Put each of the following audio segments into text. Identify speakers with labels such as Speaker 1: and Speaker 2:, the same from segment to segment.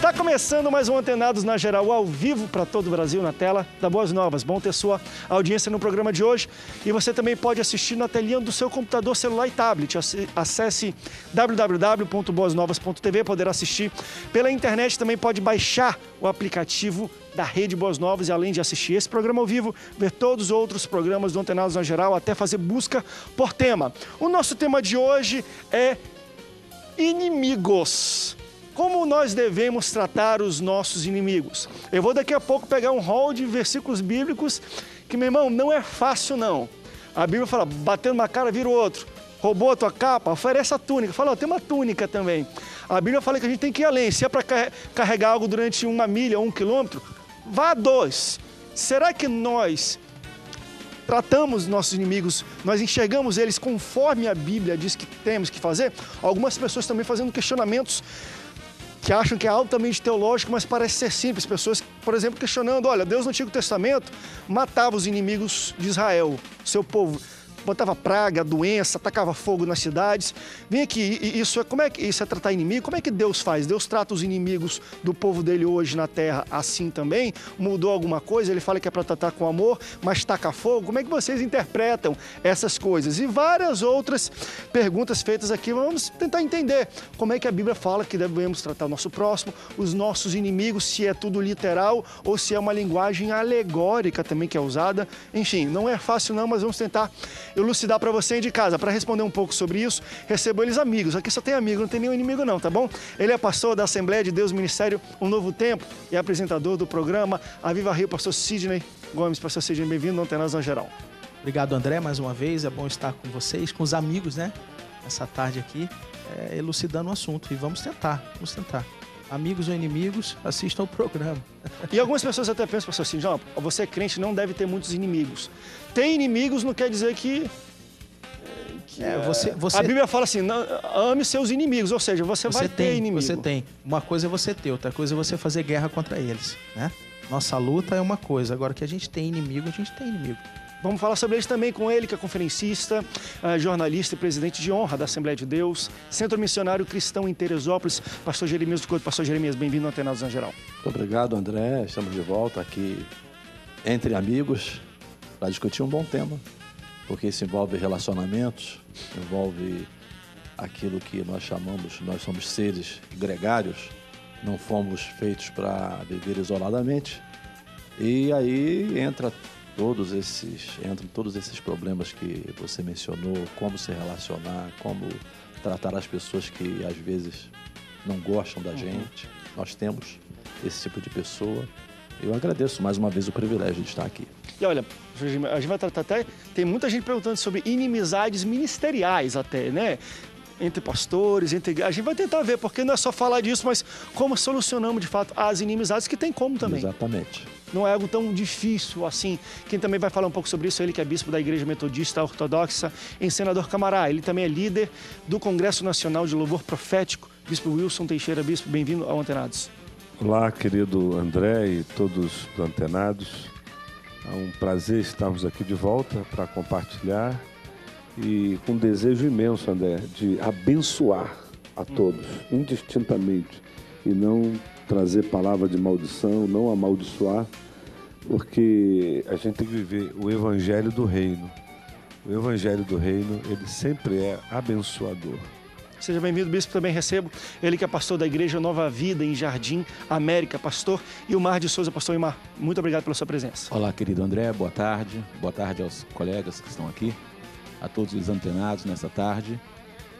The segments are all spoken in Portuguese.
Speaker 1: Está começando mais um Antenados na Geral, ao vivo para todo o Brasil, na tela da Boas Novas. Bom ter sua audiência no programa de hoje. E você também pode assistir na telinha do seu computador, celular e tablet. Acesse www.boasnovas.tv, poder assistir pela internet. Também pode baixar o aplicativo da Rede Boas Novas e, além de assistir esse programa ao vivo, ver todos os outros programas do Antenados na Geral, até fazer busca por tema. O nosso tema de hoje é inimigos. Como nós devemos tratar os nossos inimigos? Eu vou daqui a pouco pegar um rol de versículos bíblicos que, meu irmão, não é fácil não. A Bíblia fala, batendo uma cara, vira o outro. Roubou a tua capa, oferece a túnica. Fala, tem uma túnica também. A Bíblia fala que a gente tem que ir além. Se é para carregar algo durante 1 milha ou 1 quilômetro, vá a 2. Será que nós tratamos nossos inimigos, nós enxergamos eles conforme a Bíblia diz que temos que fazer? Algumas pessoas também fazendo questionamentos que acham que é altamente teológico, mas parece ser simples. Pessoas, por exemplo, questionando, olha, Deus no Antigo Testamento matava os inimigos de Israel, seu povo. Botava praga, doença, atacava fogo nas cidades. Vem aqui, como é que isso é tratar inimigo? Como é que Deus faz? Deus trata os inimigos do povo dele hoje na terra assim também? Mudou alguma coisa? Ele fala que é para tratar com amor, mas taca fogo? Como é que vocês interpretam essas coisas? E várias outras perguntas feitas aqui. Vamos tentar entender como é que a Bíblia fala que devemos tratar o nosso próximo, os nossos inimigos, se é tudo literal ou se é uma linguagem alegórica também que é usada. Enfim, não é fácil não, mas vamos tentar elucidar para você aí de casa. Para responder um pouco sobre isso, recebo eles amigos. Aqui só tem amigo, não tem nenhum inimigo não, tá bom? Ele é pastor da Assembleia de Deus Ministério Um Novo Tempo e apresentador do programa Aviva Rio, pastor Sidney Gomes. Pastor Sidney, bem-vindo ao Antenados na Geral.
Speaker 2: Obrigado, André, mais uma vez. É bom estar com vocês, com os amigos, né? Essa tarde aqui, elucidando o assunto. E vamos tentar. Amigos ou inimigos, assistam ao programa.
Speaker 1: E algumas pessoas até pensam, pastor Sidney, você é crente, não deve ter muitos inimigos. Ter inimigos não quer dizer que a Bíblia fala assim, não, ame seus inimigos, ou seja, você vai ter inimigo.
Speaker 2: Você tem. Uma coisa é você ter, outra coisa é você fazer guerra contra eles, né? Nossa luta é uma coisa, agora que a gente tem inimigo, a gente tem inimigo.
Speaker 1: Vamos falar sobre eles também com ele, que é conferencista, jornalista e presidente de honra da Assembleia de Deus, Centro Missionário Cristão em Teresópolis, pastor Jeremias do Couto. Pastor Jeremias, bem-vindo ao Antenados na Geral.
Speaker 3: Muito obrigado, André. Estamos de volta aqui entre amigos para discutir um bom tema, porque isso envolve relacionamentos, envolve aquilo que nós somos seres gregários, não fomos feitos para viver isoladamente, e aí entram todos esses problemas que você mencionou, como se relacionar, como tratar as pessoas que às vezes não gostam da gente. Nós temos esse tipo de pessoa. Eu agradeço mais uma vez o privilégio de estar aqui.
Speaker 1: E olha, a gente vai tratar até, tem muita gente perguntando sobre inimizades ministeriais até, né? Entre pastores, a gente vai tentar ver, porque não é só falar disso, mas como solucionamos de fato as inimizades, que tem como também.
Speaker 3: Exatamente.
Speaker 1: Não é algo tão difícil assim. Quem também vai falar um pouco sobre isso é ele, que é bispo da Igreja Metodista Ortodoxa em Senador Camará. Ele também é líder do Congresso Nacional de Louvor Profético. Bispo Wilson Teixeira. Bispo, bem-vindo ao Antenados.
Speaker 4: Olá, querido André e todos do Antenados. É um prazer estarmos aqui de volta para compartilhar e com um desejo imenso, André, de abençoar a todos, indistintamente, e não trazer palavra de maldição, não amaldiçoar, porque a gente tem que viver o Evangelho do Reino. O Evangelho do Reino, ele sempre é abençoador.
Speaker 1: Seja bem-vindo, bispo. Também recebo ele, que é pastor da Igreja Nova Vida em Jardim América, pastor Ilmar de Souza. Pastor Ilmar, muito obrigado pela sua presença.
Speaker 5: Olá, querido André, boa tarde aos colegas que estão aqui, a todos os antenados nessa tarde.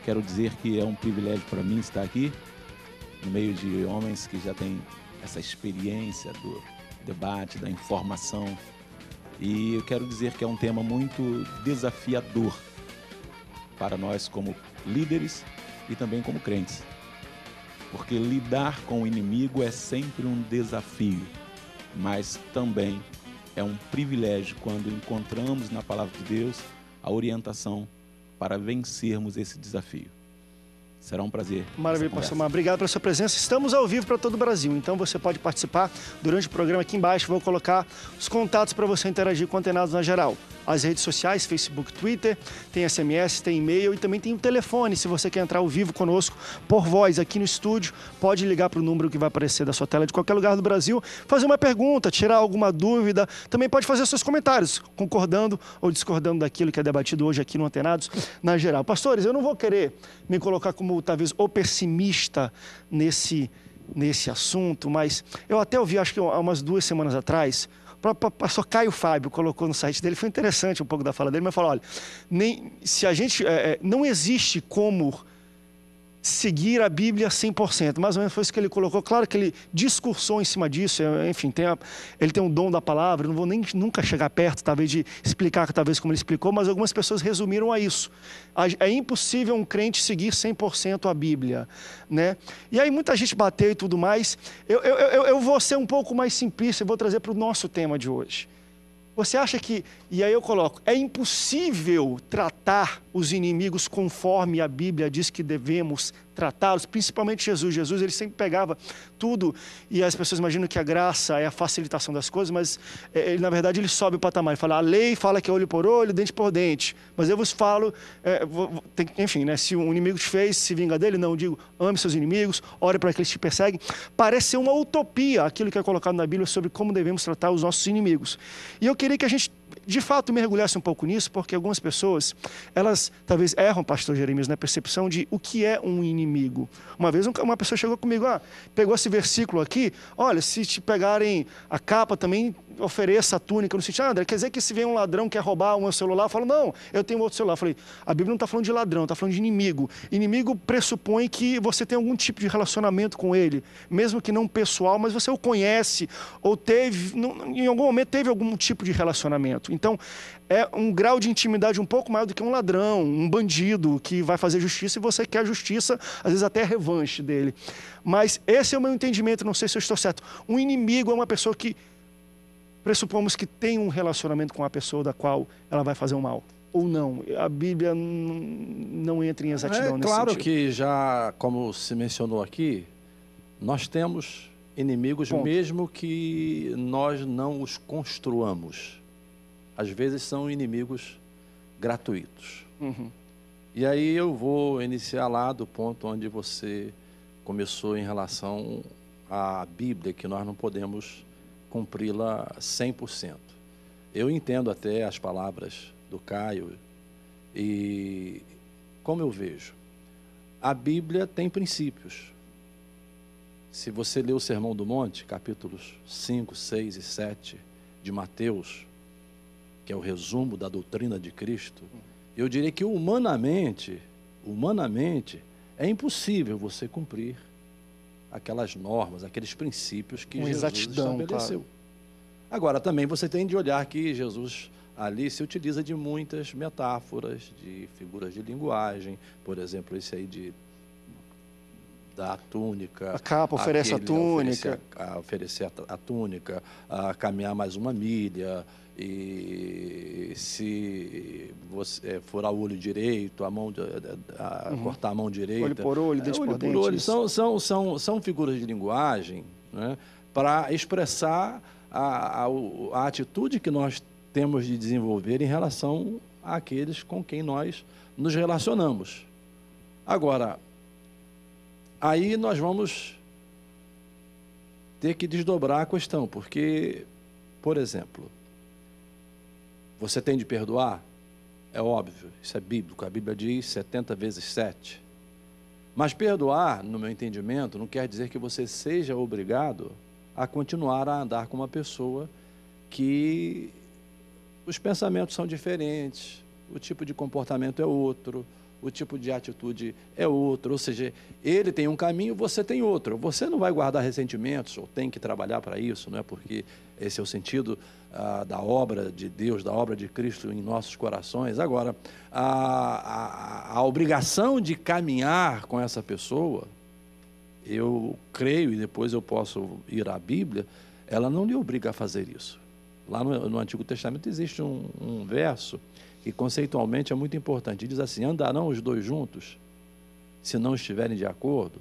Speaker 5: Quero dizer que é um privilégio para mim estar aqui, no meio de homens que já têm essa experiência do debate, da informação. E eu quero dizer que é um tema muito desafiador para nós como líderes e também como crentes. Porque lidar com o inimigo é sempre um desafio, mas também é um privilégio quando encontramos na Palavra de Deus a orientação para vencermos esse desafio. Será um prazer.
Speaker 1: Maravilha, pastor Mar. Obrigado pela sua presença. Estamos ao vivo para todo o Brasil, então você pode participar durante o programa aqui embaixo. Vou colocar os contatos para você interagir com Antenados na Geral. as redes sociais, Facebook, Twitter, tem SMS, tem e-mail e também tem o telefone. Se você quer entrar ao vivo conosco por voz aqui no estúdio, pode ligar para o número que vai aparecer da sua tela de qualquer lugar do Brasil, fazer uma pergunta, tirar alguma dúvida. Também pode fazer seus comentários, concordando ou discordando daquilo que é debatido hoje aqui no Antenados, na geral. Pastores, eu não vou querer me colocar como talvez o pessimista nesse assunto, mas eu até ouvi, acho que há umas 2 semanas atrás, o próprio pastor Caio Fábio colocou no site dele, foi interessante um pouco da fala dele, mas falou, olha, se a gente, não existe como seguir a Bíblia 100%, mais ou menos foi isso que ele colocou. Claro que ele discursou em cima disso, enfim, ele tem um dom da palavra, não vou nunca chegar perto, talvez, de explicar talvez como ele explicou, mas algumas pessoas resumiram a isso. É impossível um crente seguir 100% a Bíblia, né? E aí muita gente bateu e tudo mais. Eu vou ser um pouco mais simplista e vou trazer para o nosso tema de hoje. Você acha que, e aí eu coloco, é impossível tratar os inimigos conforme a Bíblia diz que devemos tratá-los, principalmente Jesus. Jesus, ele sempre pegava tudo, e as pessoas imaginam que a graça é a facilitação das coisas, mas ele, na verdade, ele sobe o patamar. Ele fala, a lei fala que é olho por olho, dente por dente, mas eu vos falo, enfim, né, se um inimigo te fez, se vinga dele, não, digo, ame seus inimigos, ore para aqueles que te perseguem. Parece ser uma utopia aquilo que é colocado na Bíblia sobre como devemos tratar os nossos inimigos. E eu queria que a gente, de fato, mergulhasse um pouco nisso, porque algumas pessoas, elas talvez erram, pastor Jeremias, na percepção de o que é um inimigo. Uma vez uma pessoa chegou comigo, pegou esse versículo aqui, olha, se te pegarem a capa também, ofereça a túnica. No sentido, André, quer dizer que se vem um ladrão que quer roubar o meu celular, eu falo, não, eu tenho outro celular. Eu falei, a Bíblia não está falando de ladrão, está falando de inimigo. Inimigo pressupõe que você tem algum tipo de relacionamento com ele, mesmo que não pessoal, mas você o conhece, ou teve, em algum momento teve algum tipo de relacionamento. Então, é um grau de intimidade um pouco maior do que um ladrão, um bandido que vai fazer justiça e você quer a justiça, às vezes até a revanche dele. Mas esse é o meu entendimento, não sei se eu estou certo. Um inimigo é uma pessoa que pressupomos que tem um relacionamento com a pessoa da qual ela vai fazer o mal. Ou não. A Bíblia não entra em exatidão nesse
Speaker 3: claro
Speaker 1: sentido.
Speaker 3: que já, como se mencionou aqui, nós temos inimigos mesmo que nós não os construamos. Às vezes são inimigos gratuitos.
Speaker 1: Uhum.
Speaker 3: E aí eu vou iniciar lá do ponto onde você começou em relação à Bíblia, que nós não podemos cumpri-la 100%. Eu entendo até as palavras do Caio e como eu vejo, a Bíblia tem princípios. Se você ler o Sermão do Monte, capítulos 5, 6 e 7 de Mateus, que é o resumo da doutrina de Cristo, eu diria que humanamente, é impossível você cumprir aquelas normas, aqueles princípios que Jesus estabeleceu. Claro. Agora, também você tem de olhar que Jesus ali se utiliza de muitas metáforas, de figuras de linguagem, por exemplo, esse aí da túnica.
Speaker 1: A capa oferece a túnica.
Speaker 3: Oferecer a túnica, a caminhar mais uma milha, e se você furar o olho direito, cortar a mão direita.
Speaker 1: Olho por olho, dente por dente.
Speaker 3: São figuras de linguagem, né, para expressar a atitude que nós temos de desenvolver em relação àqueles com quem nós nos relacionamos. Agora, aí nós vamos ter que desdobrar a questão, porque, por exemplo, você tem de perdoar? É óbvio, isso é bíblico, a Bíblia diz 70 vezes 7. Mas perdoar, no meu entendimento, não quer dizer que você seja obrigado a continuar a andar com uma pessoa que os pensamentos são diferentes, o tipo de comportamento é outro, o tipo de atitude é outro, ou seja, ele tem um caminho, você tem outro. Você não vai guardar ressentimentos, ou tem que trabalhar para isso, não é? Porque esse é o sentido da obra de Deus, da obra de Cristo em nossos corações. Agora, a obrigação de caminhar com essa pessoa, eu creio, e depois eu posso ir à Bíblia, ela não lhe obriga a fazer isso. Lá no Antigo Testamento existe um verso que conceitualmente é muito importante. Diz assim: andarão os dois juntos, se não estiverem de acordo?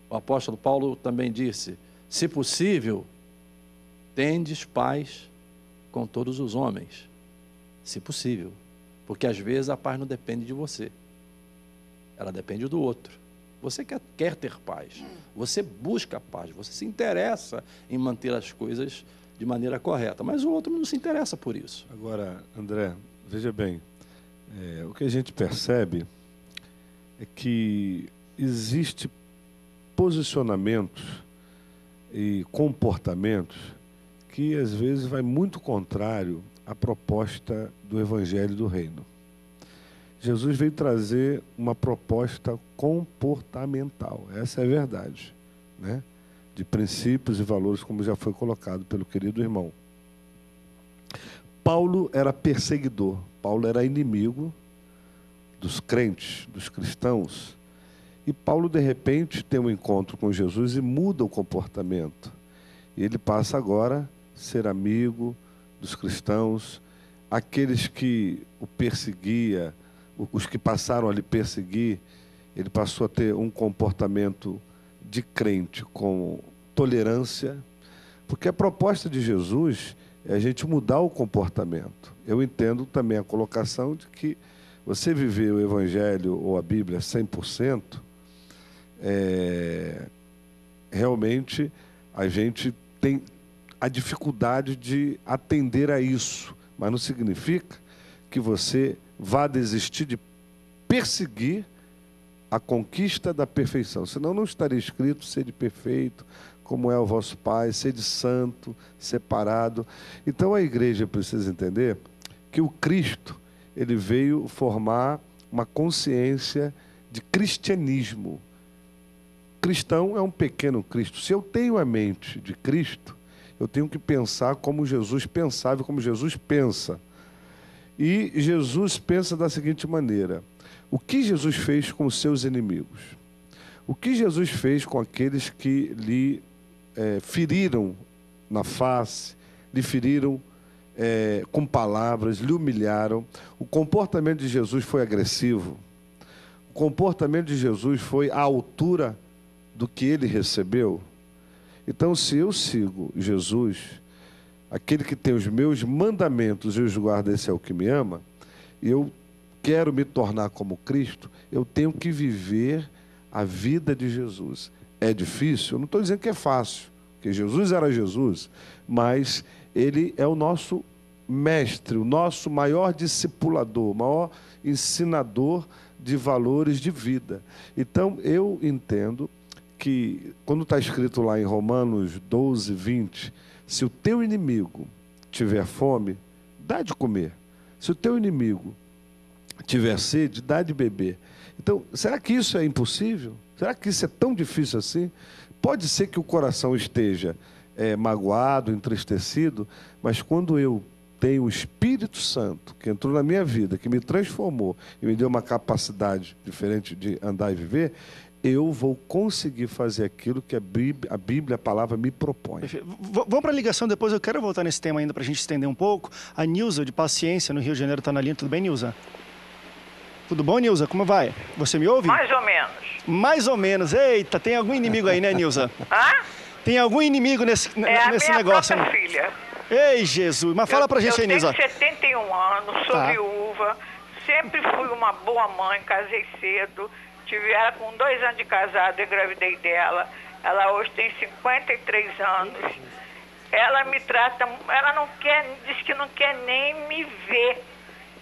Speaker 3: O apóstolo Paulo também disse: se possível, tendes paz com todos os homens. se possível. Porque às vezes a paz não depende de você. Ela depende do outro. Você quer ter paz. Você busca a paz. Você se interessa em manter as coisas de maneira correta. Mas o outro não se interessa por isso.
Speaker 4: Agora, André, veja bem. O que a gente percebe é que existe posicionamentos e comportamentos que às vezes vai muito contrário à proposta do Evangelho do Reino. Jesus veio trazer uma proposta comportamental, essa é a verdade, né? De princípios e valores, como já foi colocado pelo querido irmão. Paulo era perseguidor, Paulo era inimigo dos crentes, dos cristãos. E Paulo, de repente, tem um encontro com Jesus e muda o comportamento. E ele passa agora a ser amigo dos cristãos, aqueles que o perseguia, os que passaram a lhe perseguir, ele passou a ter um comportamento de crente com tolerância, porque a proposta de Jesus é a gente mudar o comportamento. Eu entendo também a colocação de que você viver o Evangelho ou a Bíblia 100%, realmente a gente tem a dificuldade de atender a isso, mas não significa que você vá desistir de perseguir a conquista da perfeição. Senão não estaria escrito: sede perfeito, como é o vosso Pai, sede santo, separado. Então a igreja precisa entender que o Cristo, ele veio formar uma consciência de cristianismo. Cristão é um pequeno Cristo. Se eu tenho a mente de Cristo, eu tenho que pensar como Jesus pensava e como Jesus pensa. E Jesus pensa da seguinte maneira: o que Jesus fez com os seus inimigos? O que Jesus fez com aqueles que lhe feriram na face, lhe feriram com palavras, lhe humilharam? O comportamento de Jesus foi agressivo. O comportamento de Jesus foi à altura do que ele recebeu. Então, se eu sigo Jesus, aquele que tem os meus mandamentos e os guarda, esse é o que me ama, e eu quero me tornar como Cristo, eu tenho que viver a vida de Jesus. É difícil? Eu não estou dizendo que é fácil, porque Jesus era Jesus, mas ele é o nosso mestre, o nosso maior discipulador, o maior ensinador de valores de vida. Então, eu entendo que, quando está escrito lá em Romanos 12, 20, se o teu inimigo tiver fome, dá de comer. Se o teu inimigo tiver sede, dá de beber. Então, será que isso é impossível? Será que isso é tão difícil assim? Pode ser que o coração esteja magoado, entristecido, mas quando eu tenho o Espírito Santo que entrou na minha vida, que me transformou e me deu uma capacidade diferente de andar e viver, eu vou conseguir fazer aquilo que a Bíblia, a palavra, me propõe.
Speaker 1: Vamos para a ligação depois, eu quero voltar nesse tema ainda para a gente estender um pouco. A Nilza, de Paciência, no Rio de Janeiro, está na linha. Tudo bem, Nilza? Tudo bom, Nilza? Como vai? Você me ouve?
Speaker 6: Mais ou menos.
Speaker 1: Mais ou menos. Eita, tem algum inimigo aí, né, Nilza?
Speaker 6: Hã?
Speaker 1: Tem algum inimigo nesse negócio,
Speaker 6: né?
Speaker 1: né?
Speaker 6: Filha.
Speaker 1: Ei, Jesus. Mas fala pra gente aí, Nilza.
Speaker 6: Eu tenho 71 anos, sou viúva, sempre fui uma boa mãe, casei cedo. Tive ela com 2 anos de casada, engravidei dela. Ela hoje tem 53 anos. Ela me trata, ela não quer, diz que não quer nem me ver.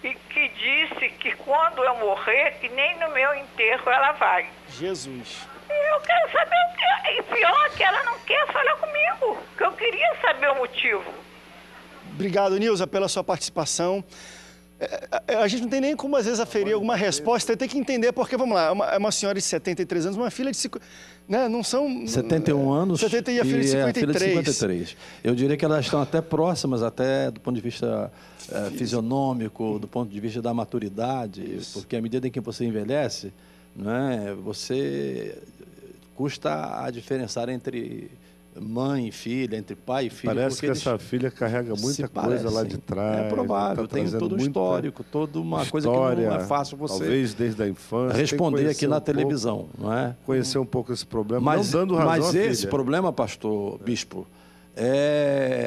Speaker 6: E que disse que quando eu morrer, que nem no meu enterro ela vai.
Speaker 1: Jesus.
Speaker 6: Eu quero saber o que. E pior que ela não quer falar comigo, que eu queria saber o motivo.
Speaker 1: Obrigado, Nilza, pela sua participação. A gente não tem nem como, às vezes, aferir alguma resposta, tem que entender, porque, vamos lá, é uma senhora de 73 anos, uma filha de 50, né, não são...
Speaker 3: 71 anos
Speaker 1: 70 e a filha de 53.
Speaker 3: Filha de 53. Eu diria que elas estão até próximas, até do ponto de vista fisionômico, do ponto de vista da maturidade, porque à medida em que você envelhece, né, você custa a diferenciar entre mãe e filha, entre pai e filho.
Speaker 4: Parece que essa filha carrega muita coisa lá de trás.
Speaker 3: É provável, tem todo um histórico, toda uma coisa que não é fácil você...
Speaker 4: Talvez desde a infância.
Speaker 3: Responder aqui na televisão, não é?
Speaker 4: Conhecer um pouco esse problema,
Speaker 3: mas,
Speaker 4: não dando razão
Speaker 3: mas
Speaker 4: à filha.
Speaker 3: Esse problema, pastor Bispo,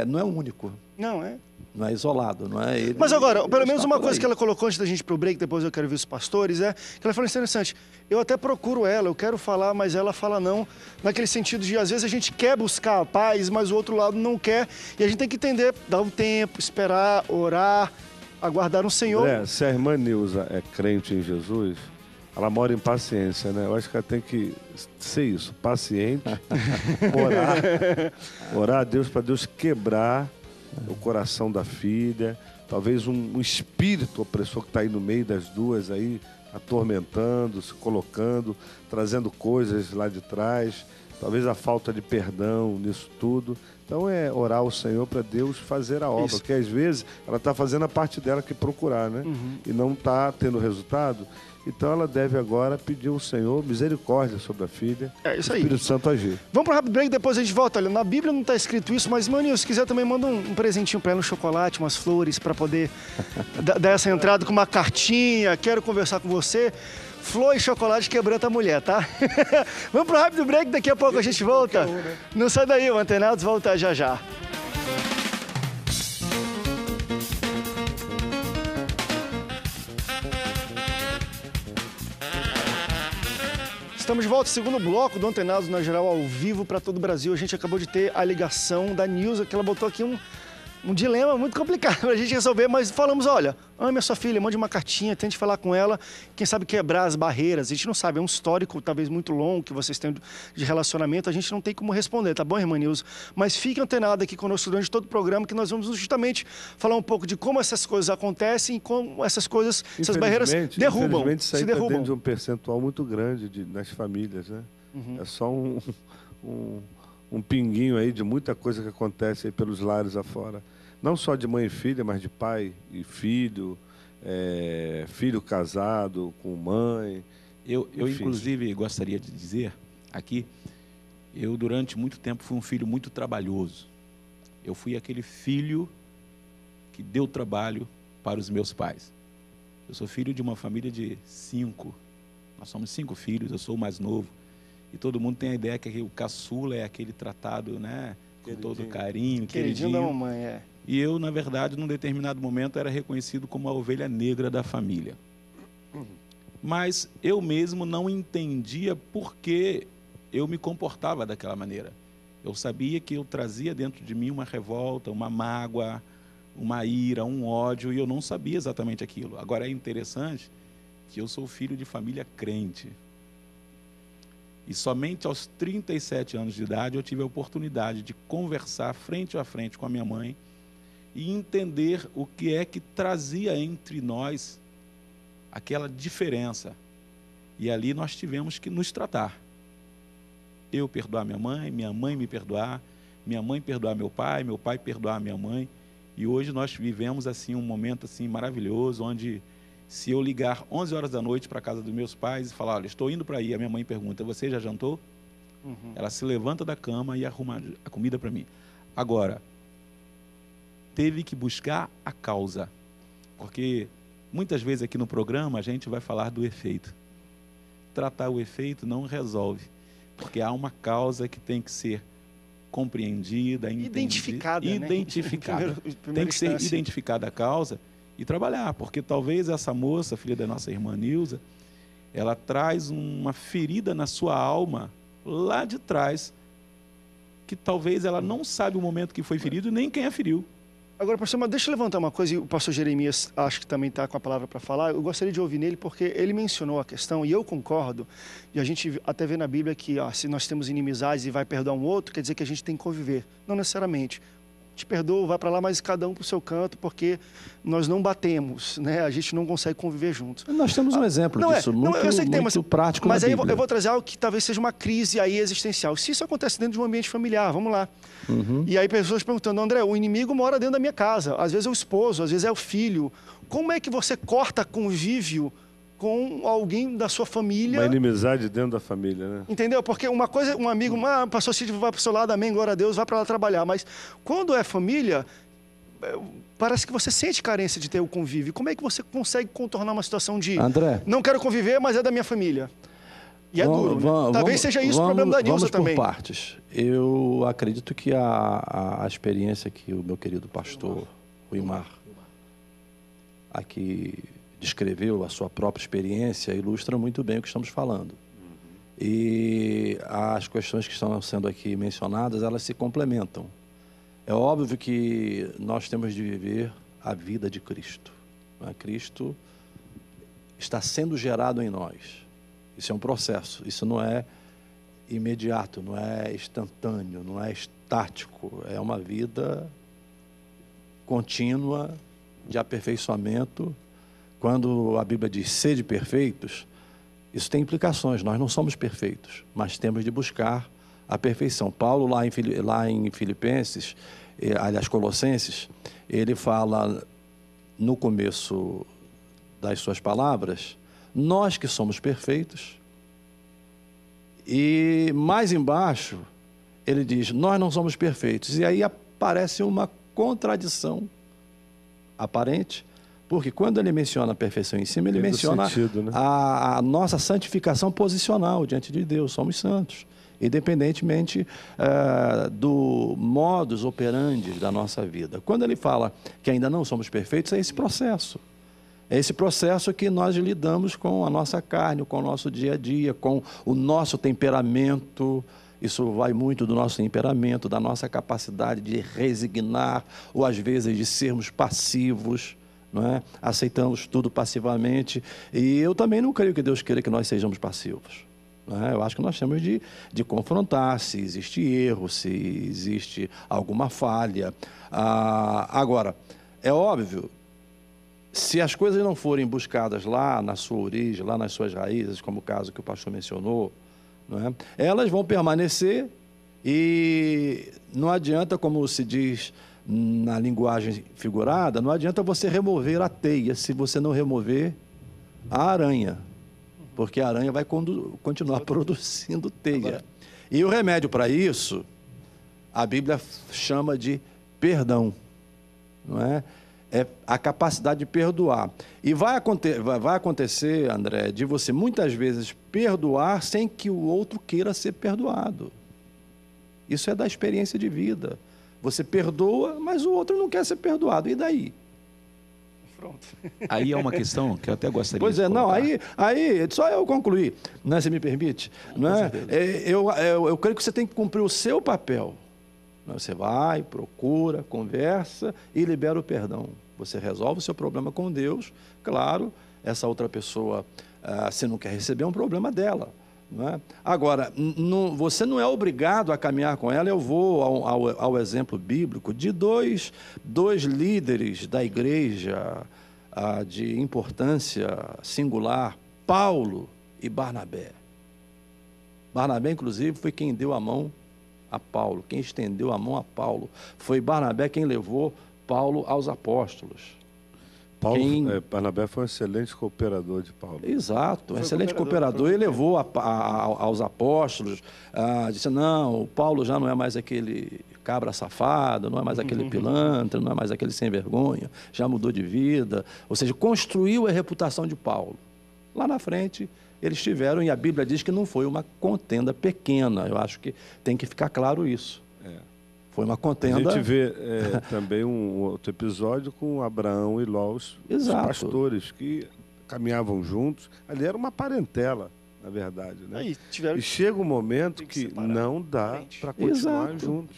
Speaker 3: não é o único.
Speaker 1: Não, é?
Speaker 3: não é isolado, não é ele.
Speaker 1: Mas agora, pelo menos uma coisa
Speaker 3: aí.
Speaker 1: que ela colocou antes da gente ir pro break, depois eu quero ver os pastores, é que ela falou interessante, eu até procuro ela, eu quero falar, mas ela fala não, naquele sentido de, às vezes, a gente quer buscar a paz, mas o outro lado não quer, e a gente tem que entender, dar um tempo, esperar, orar, aguardar um Senhor.
Speaker 4: André, se a irmã Nilza é crente em Jesus, ela mora em paciência, né? Eu acho que ela tem que ser isso, paciente, orar a Deus para Deus quebrar o coração da filha, talvez um espírito opressor que está aí no meio das duas aí, atormentando, se colocando, trazendo coisas lá de trás, talvez a falta de perdão nisso tudo. Então é orar ao Senhor para Deus fazer a obra, porque às vezes ela está fazendo a parte dela que procurar, né? E não está tendo resultado. Então ela deve agora pedir ao Senhor misericórdia sobre a filha.
Speaker 1: É isso aí.
Speaker 4: O Espírito Santo agir.
Speaker 1: Vamos para o rápido break, depois a gente volta. Olha, na Bíblia não está escrito isso, mas, maninho, se quiser também manda um presentinho para ela, um chocolate, umas flores, para poder dar essa entrada com uma cartinha. Quero conversar com você. Flor e chocolate quebranta a mulher, tá? Vamos para o rápido break, daqui a pouco a gente volta. Não sai daí, o Antenados volta já já. Estamos de volta, segundo bloco do Antenados na Geral, ao vivo para todo o Brasil. A gente acabou de ter a ligação da Nilza, que ela botou aqui um dilema muito complicado para a gente resolver, mas falamos, olha, ame a sua filha, mande uma cartinha, tente falar com ela, quem sabe quebrar as barreiras. A gente não sabe, é um histórico talvez muito longo que vocês têm de relacionamento, a gente não tem como responder, tá bom, irmã Nilza? Mas fique antenado aqui conosco durante todo o programa, que nós vamos justamente falar um pouco de como essas coisas acontecem e como essas coisas, essas barreiras derrubam,
Speaker 4: infelizmente, isso aí
Speaker 1: se
Speaker 4: tá
Speaker 1: derrubam.
Speaker 4: dentro de um percentual muito grande nas famílias, né? É só um pinguinho aí de muita coisa que acontece aí pelos lares afora. Não só de mãe e filha, mas de pai e filho, filho casado com mãe.
Speaker 5: Eu inclusive, gostaria de dizer aqui, eu durante muito tempo fui um filho muito trabalhoso. Eu fui aquele filho que deu trabalho para os meus pais. Eu sou filho de uma família de 5. Nós somos 5 filhos, eu sou o mais novo. E todo mundo tem a ideia que o caçula é aquele tratado, né, com todo carinho,
Speaker 1: Queridinho da mamãe,
Speaker 5: E eu, na verdade, num determinado momento, era reconhecido como a ovelha negra da família. Mas eu mesmo não entendia por que eu me comportava daquela maneira. Eu sabia que eu trazia dentro de mim uma revolta, uma mágoa, uma ira, um ódio, e eu não sabia exatamente aquilo. Agora, é interessante que eu sou filho de família crente. E somente aos 37 anos de idade eu tive a oportunidade de conversar frente a frente com a minha mãe e entender o que é que trazia entre nós aquela diferença. E ali nós tivemos que nos tratar. Eu perdoar minha mãe me perdoar, minha mãe perdoar meu pai perdoar minha mãe. E hoje nós vivemos assim um momento assim maravilhoso, onde se eu ligar 11 horas da noite para a casa dos meus pais e falar, olha, estou indo para aí, a minha mãe pergunta, você já jantou? Ela se levanta da cama e arruma a comida para mim. Agora, teve que buscar a causa, porque muitas vezes aqui no programa a gente vai falar do efeito. Tratar o efeito não resolve, porque há uma causa que tem que ser compreendida,
Speaker 1: identificada.
Speaker 5: Tem que ser identificada a causa e trabalhar, porque talvez essa moça, filha da nossa irmã Nilza, ela traz uma ferida na sua alma, lá de trás, que talvez ela não sabe o momento que foi ferido, nem quem a feriu.
Speaker 1: Agora, pastor, mas deixa eu levantar uma coisa, e o pastor Jeremias acho que também está com a palavra para falar. Eu gostaria de ouvir nele, porque ele mencionou a questão, e eu concordo, e a gente até vê na Bíblia que se nós temos inimizades e vai perdoar um outro, quer dizer que a gente tem que conviver. Não necessariamente. Te perdoo, vai para lá, mas cada um para o seu canto, porque nós não batemos, né? A gente não consegue conviver juntos.
Speaker 3: Nós temos um exemplo disso, muito prático
Speaker 1: mas
Speaker 3: na
Speaker 1: aí
Speaker 3: Bíblia.
Speaker 1: eu vou trazer algo que talvez seja uma crise aí existencial. Se isso acontece dentro de um ambiente familiar, vamos lá. E aí pessoas perguntando, André, o inimigo mora dentro da minha casa. Às vezes é o esposo, às vezes é o filho. Como é que você corta convívio com alguém da sua família?
Speaker 4: Uma inimizade dentro da família, né?
Speaker 1: Entendeu? Porque uma coisa, um amigo, pastor Cid vai para o seu lado, amém, glória a Deus, vai para lá trabalhar. Mas quando é família, parece que você sente carência de ter o convívio. Como é que você consegue contornar uma situação de
Speaker 3: André,
Speaker 1: não quero conviver, mas é da minha família? E é duro, né? Talvez seja isso o problema da Nilza também.
Speaker 3: Vamos por partes. Eu acredito que a experiência que o meu querido pastor Ruimar, aqui descreveu a sua própria experiência, ilustra muito bem o que estamos falando. E as questões que estão sendo aqui mencionadas, elas se complementam. É óbvio que nós temos de viver a vida de Cristo. Cristo está sendo gerado em nós. Isso é um processo, isso não é imediato, não é instantâneo, não é estático. É uma vida contínua de aperfeiçoamento. Quando a Bíblia diz sede perfeitos, isso tem implicações. Nós não somos perfeitos, mas temos de buscar a perfeição. Paulo, lá em Filipenses, aliás, Colossenses, ele fala no começo das suas palavras, nós que somos perfeitos, e mais embaixo ele diz, nós não somos perfeitos. E aí aparece uma contradição aparente, porque quando ele menciona a perfeição em cima, ele menciona
Speaker 4: sentido, né?
Speaker 3: a nossa santificação posicional diante de Deus, somos santos, independentemente do modus operandi da nossa vida. Quando ele fala que ainda não somos perfeitos, é esse processo. É esse processo que nós lidamos com a nossa carne, com o nosso dia a dia, com o nosso temperamento. Isso vai muito do nosso temperamento, da nossa capacidade de resignar, ou às vezes de sermos passivos, não é? Aceitamos tudo passivamente. E eu também não creio que Deus queira que nós sejamos passivos. Não é? Eu acho que nós temos de confrontar se existe erro, se existe alguma falha. Agora, é óbvio, se as coisas não forem buscadas lá na sua origem, lá nas suas raízes, como o caso que o pastor mencionou, não é? Elas vão permanecer e não adianta, como se diz na linguagem figurada, não adianta você remover a teia se você não remover a aranha, porque a aranha vai continuar produzindo teia. E o remédio para isso, a Bíblia chama de perdão, não é? É a capacidade de perdoar. E vai acontecer, André, de você muitas vezes perdoar sem que o outro queira ser perdoado. Isso é da experiência de vida. Você perdoa, mas o outro não quer ser perdoado. E daí?
Speaker 1: Pronto.
Speaker 5: Aí é uma questão que eu até gostaria
Speaker 3: pois
Speaker 5: de
Speaker 3: é,
Speaker 5: colocar.
Speaker 3: não, aí só eu concluir, né, se me permite. Não é? Eu creio que você tem que cumprir o seu papel. Você vai, procura, conversa e libera o perdão. Você resolve o seu problema com Deus. Claro, essa outra pessoa, se não quer receber, é um problema dela. Não é? Agora, você não é obrigado a caminhar com ela. Eu vou ao exemplo bíblico de dois líderes da igreja de importância singular, Paulo e Barnabé. Barnabé, inclusive, foi quem deu a mão a Paulo, quem estendeu a mão a Paulo. Foi Barnabé quem levou Paulo aos apóstolos.
Speaker 4: Barnabé foi um excelente cooperador de Paulo.
Speaker 3: Exato, um excelente cooperador. Ele levou aos apóstolos, disse, não, o Paulo já não é mais aquele cabra safado, não é mais aquele pilantra, não é mais aquele sem vergonha, já mudou de vida. Ou seja, construiu a reputação de Paulo. Lá na frente, eles tiveram, e a Bíblia diz que não foi uma contenda pequena. Eu acho que tem que ficar claro isso. Foi uma contenda...
Speaker 4: A gente vê também um outro episódio com Abraão e Ló, os pastores que caminhavam juntos. Ali era uma parentela, na verdade. Né? E chega um momento que não dá para continuar juntos.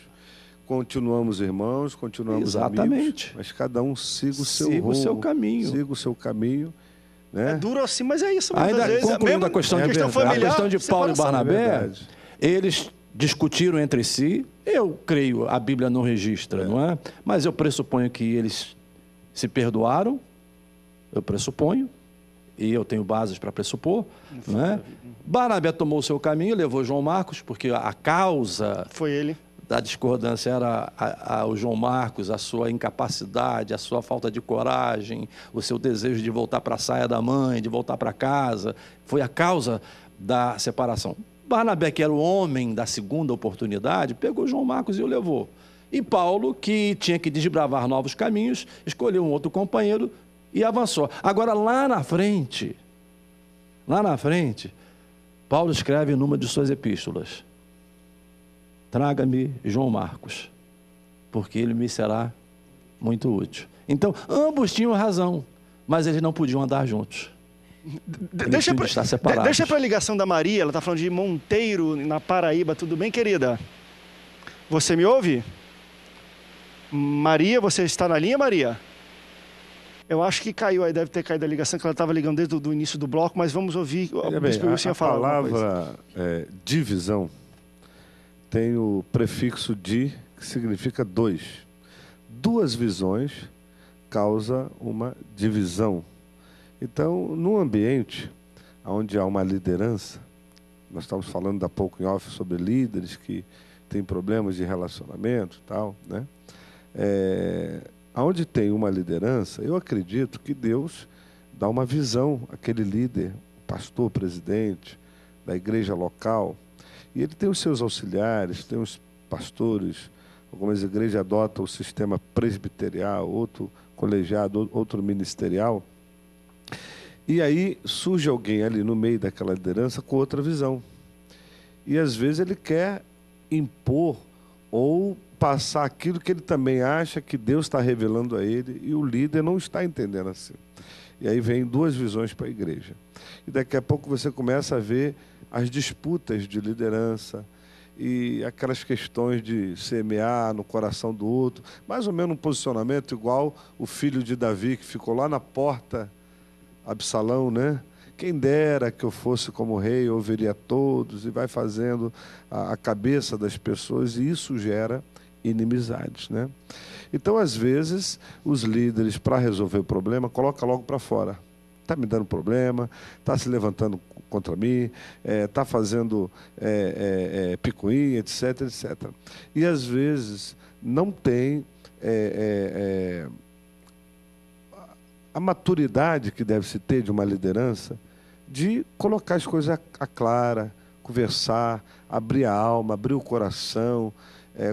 Speaker 4: Continuamos irmãos, continuamos amigos, mas cada um siga o seu rumo,
Speaker 3: o seu caminho.
Speaker 4: Siga o seu caminho. Né?
Speaker 1: É duro assim, mas é isso.
Speaker 3: Ainda concluindo a questão de Paulo e Barnabé, eles discutiram entre si. Eu creio, a Bíblia não registra, não é? Mas eu pressuponho que eles se perdoaram. Eu pressuponho. E eu tenho bases para pressupor. Não é? Barnabé tomou o seu caminho, levou João Marcos, porque a causa...
Speaker 1: Foi ele.
Speaker 3: Da discordância era o João Marcos, a sua incapacidade, a sua falta de coragem, o seu desejo de voltar para a saia da mãe, de voltar para casa. Foi a causa da separação. Barnabé, que era o homem da segunda oportunidade, pegou João Marcos e o levou. E Paulo, que tinha que desbravar novos caminhos, escolheu um outro companheiro e avançou. Agora, lá na frente, Paulo escreve numa de suas epístolas: traga-me João Marcos, porque ele me será muito útil. Então, ambos tinham razão, mas eles não podiam andar juntos.
Speaker 1: Deixa para a ligação da Maria, ela está falando de Monteiro, na Paraíba. Tudo bem, querida? Você me ouve? Maria, você está na linha, Maria? Eu acho que caiu aí, deve ter caído a ligação, que ela estava ligando desde o início do bloco, mas vamos ouvir o Bispo Wilson falar alguma coisa.
Speaker 4: A palavra divisão tem o prefixo di, que significa dois. Duas visões causa uma divisão. Então, num ambiente onde há uma liderança, nós estamos falando há pouco em off sobre líderes que têm problemas de relacionamento e tal, né? Onde tem uma liderança, eu acredito que Deus dá uma visão àquele líder, pastor, presidente da igreja local, e ele tem os seus auxiliares, tem os pastores. Algumas igrejas adotam o sistema presbiterial, outro colegiado, outro ministerial. E aí surge alguém ali no meio daquela liderança com outra visão. E às vezes ele quer impor ou passar aquilo que ele também acha que Deus está revelando a ele, e o líder não está entendendo assim. E aí vem duas visões para a igreja. E daqui a pouco você começa a ver as disputas de liderança e aquelas questões de semear no coração do outro, mais ou menos um posicionamento igual o filho de Davi, que ficou lá na porta, Absalão, né? Quem dera que eu fosse como rei, eu ouviria todos, e vai fazendo a cabeça das pessoas, e isso gera inimizades, né? Então, às vezes, os líderes, para resolver o problema, colocam logo para fora. Está me dando problema, está se levantando contra mim, está fazendo picuinha, etc, etc. E, às vezes, não tem a maturidade que deve se ter de uma liderança de colocar as coisas à clara, conversar, abrir a alma, abrir o coração,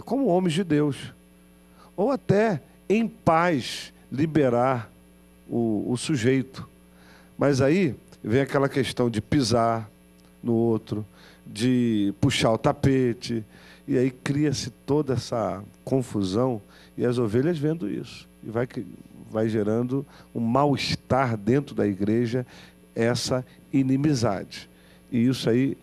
Speaker 4: como homens de Deus. Ou até, em paz, liberar o sujeito. Mas aí vem aquela questão de pisar no outro, de puxar o tapete, e aí cria-se toda essa confusão, e as ovelhas vendo isso. E vai gerando um mal-estar dentro da igreja, essa inimizade. E isso aí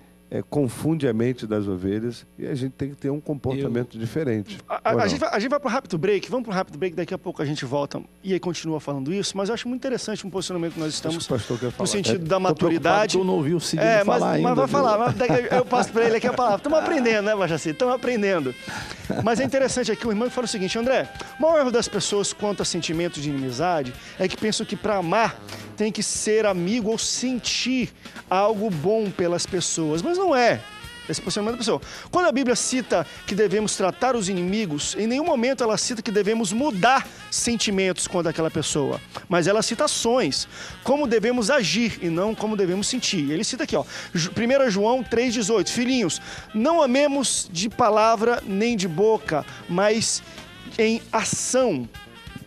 Speaker 4: confunde a mente das ovelhas, e a gente tem que ter um comportamento diferente.
Speaker 1: A gente vai para o rápido break, vamos para o rápido break, daqui a pouco a gente volta e aí continua falando isso, mas eu acho muito interessante um posicionamento que nós estamos no sentido da maturidade.
Speaker 3: Eu não ouvi o Sidney falar ainda.
Speaker 1: Mas vai falar, eu passo para ele aqui a palavra. Estamos aprendendo, né, Bajaci? Estamos aprendendo. Mas é interessante aqui, o irmão fala o seguinte: André, o maior erro das pessoas quanto a sentimentos de inimizade é que pensam que para amar tem que ser amigo ou sentir algo bom pelas pessoas, mas não é esse posicionamento da pessoa. Quando a Bíblia cita que devemos tratar os inimigos, em nenhum momento ela cita que devemos mudar sentimentos contra aquela pessoa, mas ela cita ações, como devemos agir e não como devemos sentir. Ele cita aqui, 1 João 3,18, filhinhos, não amemos de palavra nem de boca, mas em ação.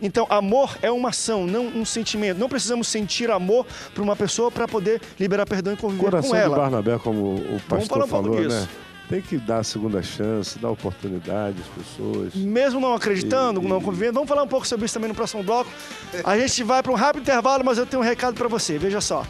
Speaker 1: Então, amor é uma ação, não um sentimento. Não precisamos sentir amor por uma pessoa para poder liberar perdão e conviver com ela.
Speaker 4: Coração de Barnabé, como o pastor falou, né?
Speaker 1: Tem
Speaker 4: que dar a segunda chance, dar oportunidade às pessoas.
Speaker 1: Mesmo não acreditando, não convivendo. Vamos falar um pouco sobre isso também no próximo bloco. A gente vai para um rápido intervalo, mas eu tenho um recado para você. Veja só.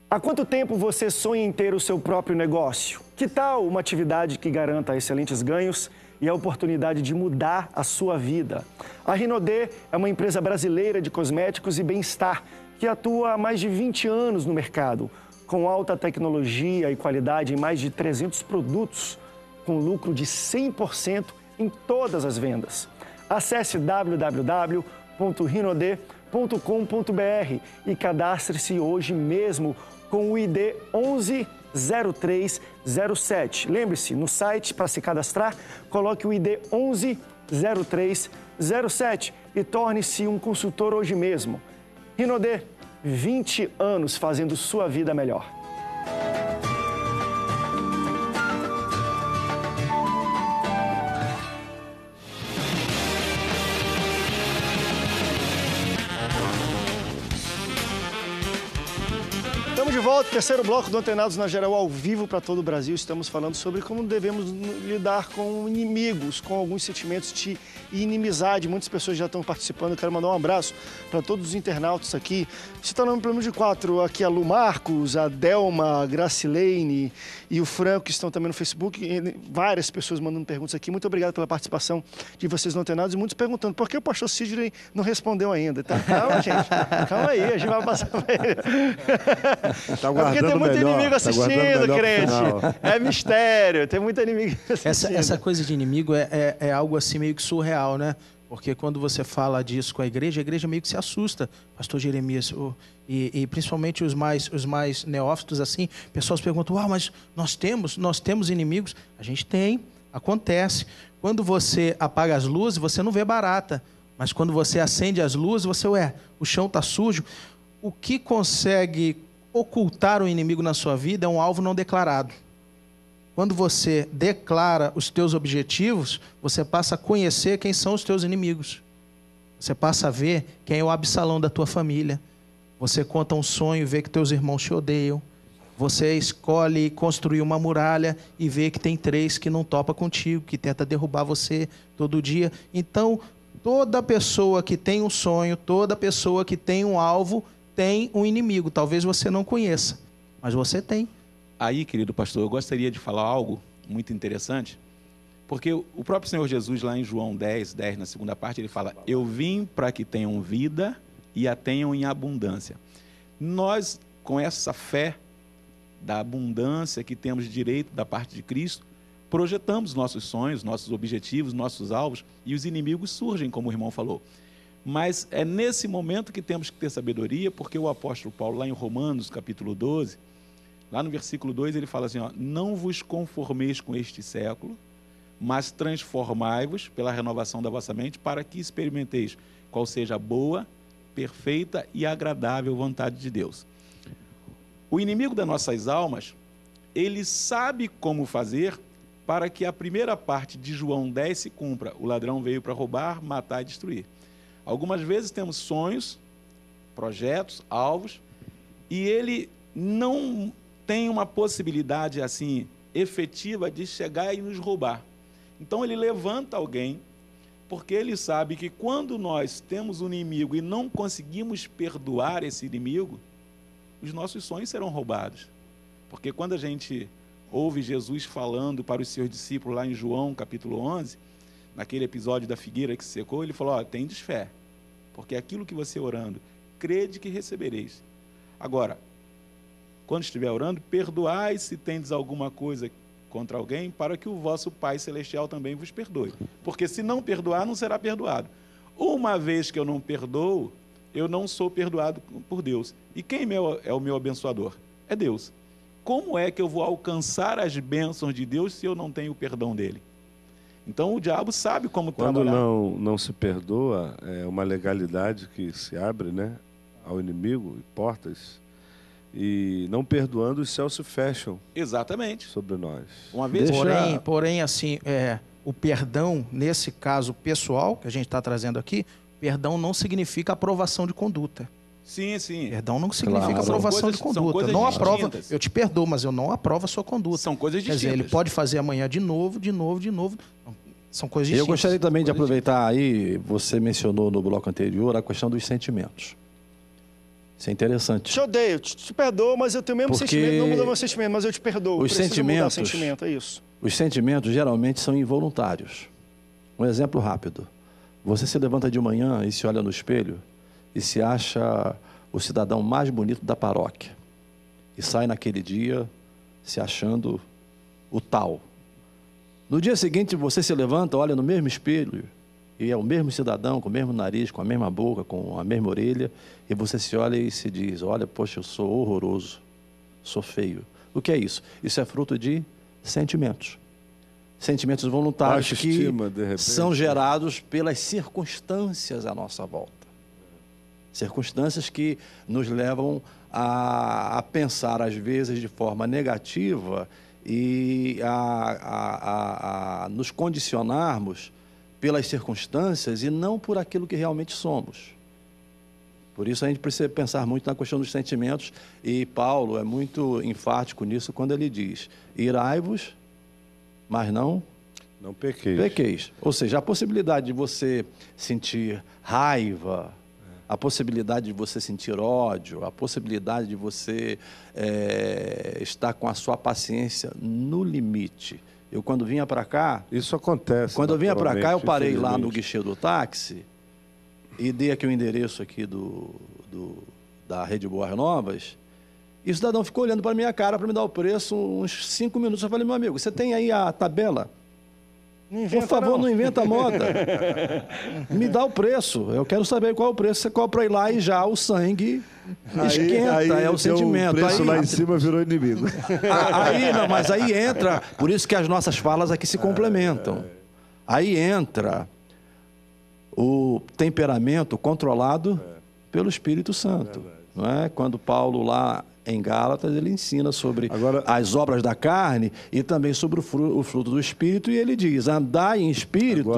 Speaker 1: Há quanto tempo você sonha em ter o seu próprio negócio? Que tal uma atividade que garanta excelentes ganhos e a oportunidade de mudar a sua vida? A Rinodê é uma empresa brasileira de cosméticos e bem-estar que atua há mais de 20 anos no mercado, com alta tecnologia e qualidade em mais de 300 produtos, com lucro de 100% em todas as vendas. Acesse www.rinodê.com.br e cadastre-se hoje mesmo com o ID 110307. Lembre-se, no site, para se cadastrar, coloque o ID 110307 e torne-se um consultor hoje mesmo. Rinodê, 20 anos fazendo sua vida melhor. de volta, terceiro bloco do Antenados na Geral, ao vivo para todo o Brasil. Estamos falando sobre como devemos lidar com inimigos, com alguns sentimentos de inimizade. Muitas pessoas já estão participando. Eu quero mandar um abraço para todos os internautas aqui. Você está no número de 4, aqui a Lu Marcos, a Delma, a Gracilene e o Franco, que estão também no Facebook. E várias pessoas mandando perguntas aqui. Muito obrigado pela participação de vocês no Antenados. E muitos perguntando por que o pastor Sidney não respondeu ainda. Tá? Calma, gente. Calma aí, a gente vai passar para ele.
Speaker 4: Tá
Speaker 1: porque tem muito inimigo assistindo, crente. É mistério, tem muito inimigo assistindo.
Speaker 2: Essa coisa de inimigo é algo assim meio que surreal, né? Porque quando você fala disso com a igreja meio que se assusta, pastor Jeremias. E principalmente os mais neófitos, assim, pessoas perguntam, mas nós temos inimigos? A gente tem, acontece. Quando você apaga as luzes, você não vê barata. Mas quando você acende as luzes, você, o chão está sujo. O que consegue ocultar o inimigo na sua vida é um alvo não declarado. Quando você declara os teus objetivos, você passa a conhecer quem são os teus inimigos. Você passa a ver quem é o Absalão da tua família. Você conta um sonho e vê que teus irmãos te odeiam. Você escolhe construir uma muralha e vê que tem 3 que não topa contigo, que tenta derrubar você todo dia. Então, toda pessoa que tem um sonho, toda pessoa que tem um alvo, tem um inimigo. Talvez você não conheça, mas você tem.
Speaker 5: Aí, querido pastor, eu gostaria de falar algo muito interessante, porque o próprio Senhor Jesus, lá em João 10, na segunda parte, ele fala, eu vim para que tenham vida e a tenham em abundância. Nós, com essa fé da abundância que temos de direito da parte de Cristo, projetamos nossos sonhos, nossos objetivos, nossos alvos, e os inimigos surgem, como o irmão falou. Mas é nesse momento que temos que ter sabedoria, porque o apóstolo Paulo, lá em Romanos, capítulo 12, lá no versículo 2, ele fala assim, não vos conformeis com este século, mas transformai-vos pela renovação da vossa mente, para que experimenteis qual seja a boa, perfeita e agradável vontade de Deus. O inimigo das nossas almas, ele sabe como fazer para que a primeira parte de João 10 se cumpra. O ladrão veio para roubar, matar e destruir. Algumas vezes temos sonhos, projetos, alvos, e ele não tem uma possibilidade assim efetiva de chegar e nos roubar. Então ele levanta alguém, porque ele sabe que quando nós temos um inimigo e não conseguimos perdoar esse inimigo, os nossos sonhos serão roubados. Porque quando a gente ouve Jesus falando para os seus discípulos lá em João capítulo 11, naquele episódio da figueira que se secou, ele falou, tendes fé, porque aquilo que você orando, crede que recebereis. Agora, quando estiver orando, perdoai se tendes alguma coisa contra alguém, para que o vosso Pai Celestial também vos perdoe. Porque se não perdoar, não será perdoado. Uma vez que eu não perdoo, eu não sou perdoado por Deus. E quem é o meu abençoador? É Deus. Como é que eu vou alcançar as bênçãos de Deus se eu não tenho o perdão dele? Então o diabo sabe como trabalhar.
Speaker 4: Quando não se perdoa, é uma legalidade que se abre, né, ao inimigo, portas, e não perdoando, os céus se fecham.
Speaker 5: Exatamente.
Speaker 4: Sobre nós.
Speaker 5: Uma vez
Speaker 2: Porém, assim, o perdão, nesse caso pessoal, que a gente está trazendo aqui, perdão não significa aprovação de conduta.
Speaker 5: Sim, sim.
Speaker 2: Perdão não significa aprovação de conduta. Não aprova, eu te perdoo, mas eu não aprovo a sua conduta.
Speaker 5: São coisas distintas.
Speaker 2: Quer dizer, ele pode fazer amanhã de novo. São coisas distintas.
Speaker 3: Eu gostaria também de aproveitar aí, você mencionou no bloco anterior a questão dos sentimentos. Isso é interessante.
Speaker 1: Te odeio, te perdoo, mas eu tenho o mesmo sentimento, não mudou meu sentimento, mas eu te perdoo.
Speaker 3: Os sentimentos,
Speaker 1: sentimento, é isso.
Speaker 3: Os sentimentos geralmente são involuntários. Um exemplo rápido. Você se levanta de manhã e se olha no espelho e se acha o cidadão mais bonito da paróquia. E sai naquele dia se achando o tal. No dia seguinte você se levanta, olha no mesmo espelho e é o mesmo cidadão, com o mesmo nariz, com a mesma boca, com a mesma orelha, e você se olha e se diz, olha, poxa, eu sou horroroso, sou feio. O que é isso? Isso é fruto de sentimentos. Sentimentos voluntários que são gerados pelas circunstâncias à nossa volta. Circunstâncias que nos levam a pensar, às vezes, de forma negativa e a nos condicionarmos pelas circunstâncias e não por aquilo que realmente somos. Por isso a gente precisa pensar muito na questão dos sentimentos, e Paulo é muito enfático nisso quando ele diz: irai-vos, mas não pequeis. Ou seja, a possibilidade de você sentir raiva, a possibilidade de você sentir ódio, a possibilidade de você estar com a sua paciência no limite. Eu, quando vinha para cá...
Speaker 4: Isso acontece.
Speaker 3: Quando eu vinha para cá, eu parei lá no guichê do táxi e dei aqui o endereço aqui da Rede Boas Novas, e o cidadão ficou olhando para a minha cara para me dar o preço uns 5 minutos. Eu falei: meu amigo, você tem aí a tabela? Por favor, não inventa moda. Me dá o preço. Eu quero saber qual é o preço. Você compra aí lá e já o sangue esquenta.
Speaker 4: Aí
Speaker 3: é o sentimento.
Speaker 4: O preço
Speaker 3: aí,
Speaker 4: lá em cima virou inimigo.
Speaker 3: Não, mas aí entra... Por isso que as nossas falas aqui se complementam. Aí entra o temperamento controlado pelo Espírito Santo. Não é? Quando Paulo lá em Gálatas, ele ensina sobre as obras da carne e também sobre o fruto do Espírito, e ele diz: andai em espírito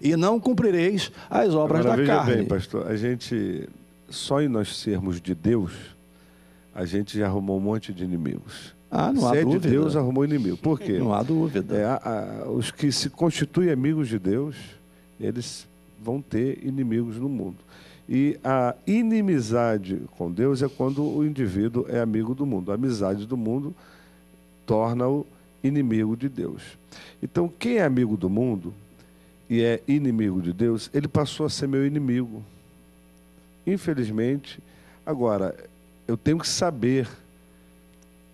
Speaker 3: e não cumprireis as obras da carne.
Speaker 4: Veja bem, pastor, a gente, só em nós sermos de Deus, a gente já arrumou um monte de inimigos.
Speaker 3: Não há
Speaker 4: dúvida.
Speaker 3: dúvida.
Speaker 4: De Deus, arrumou inimigo. Por quê?
Speaker 3: Não há dúvida.
Speaker 4: Os que se constituem amigos de Deus, eles vão ter inimigos no mundo. E a inimizade com Deus é quando o indivíduo é amigo do mundo. A amizade do mundo torna-o inimigo de Deus. Então, quem é amigo do mundo e é inimigo de Deus, ele passou a ser meu inimigo. Infelizmente, agora, eu tenho que saber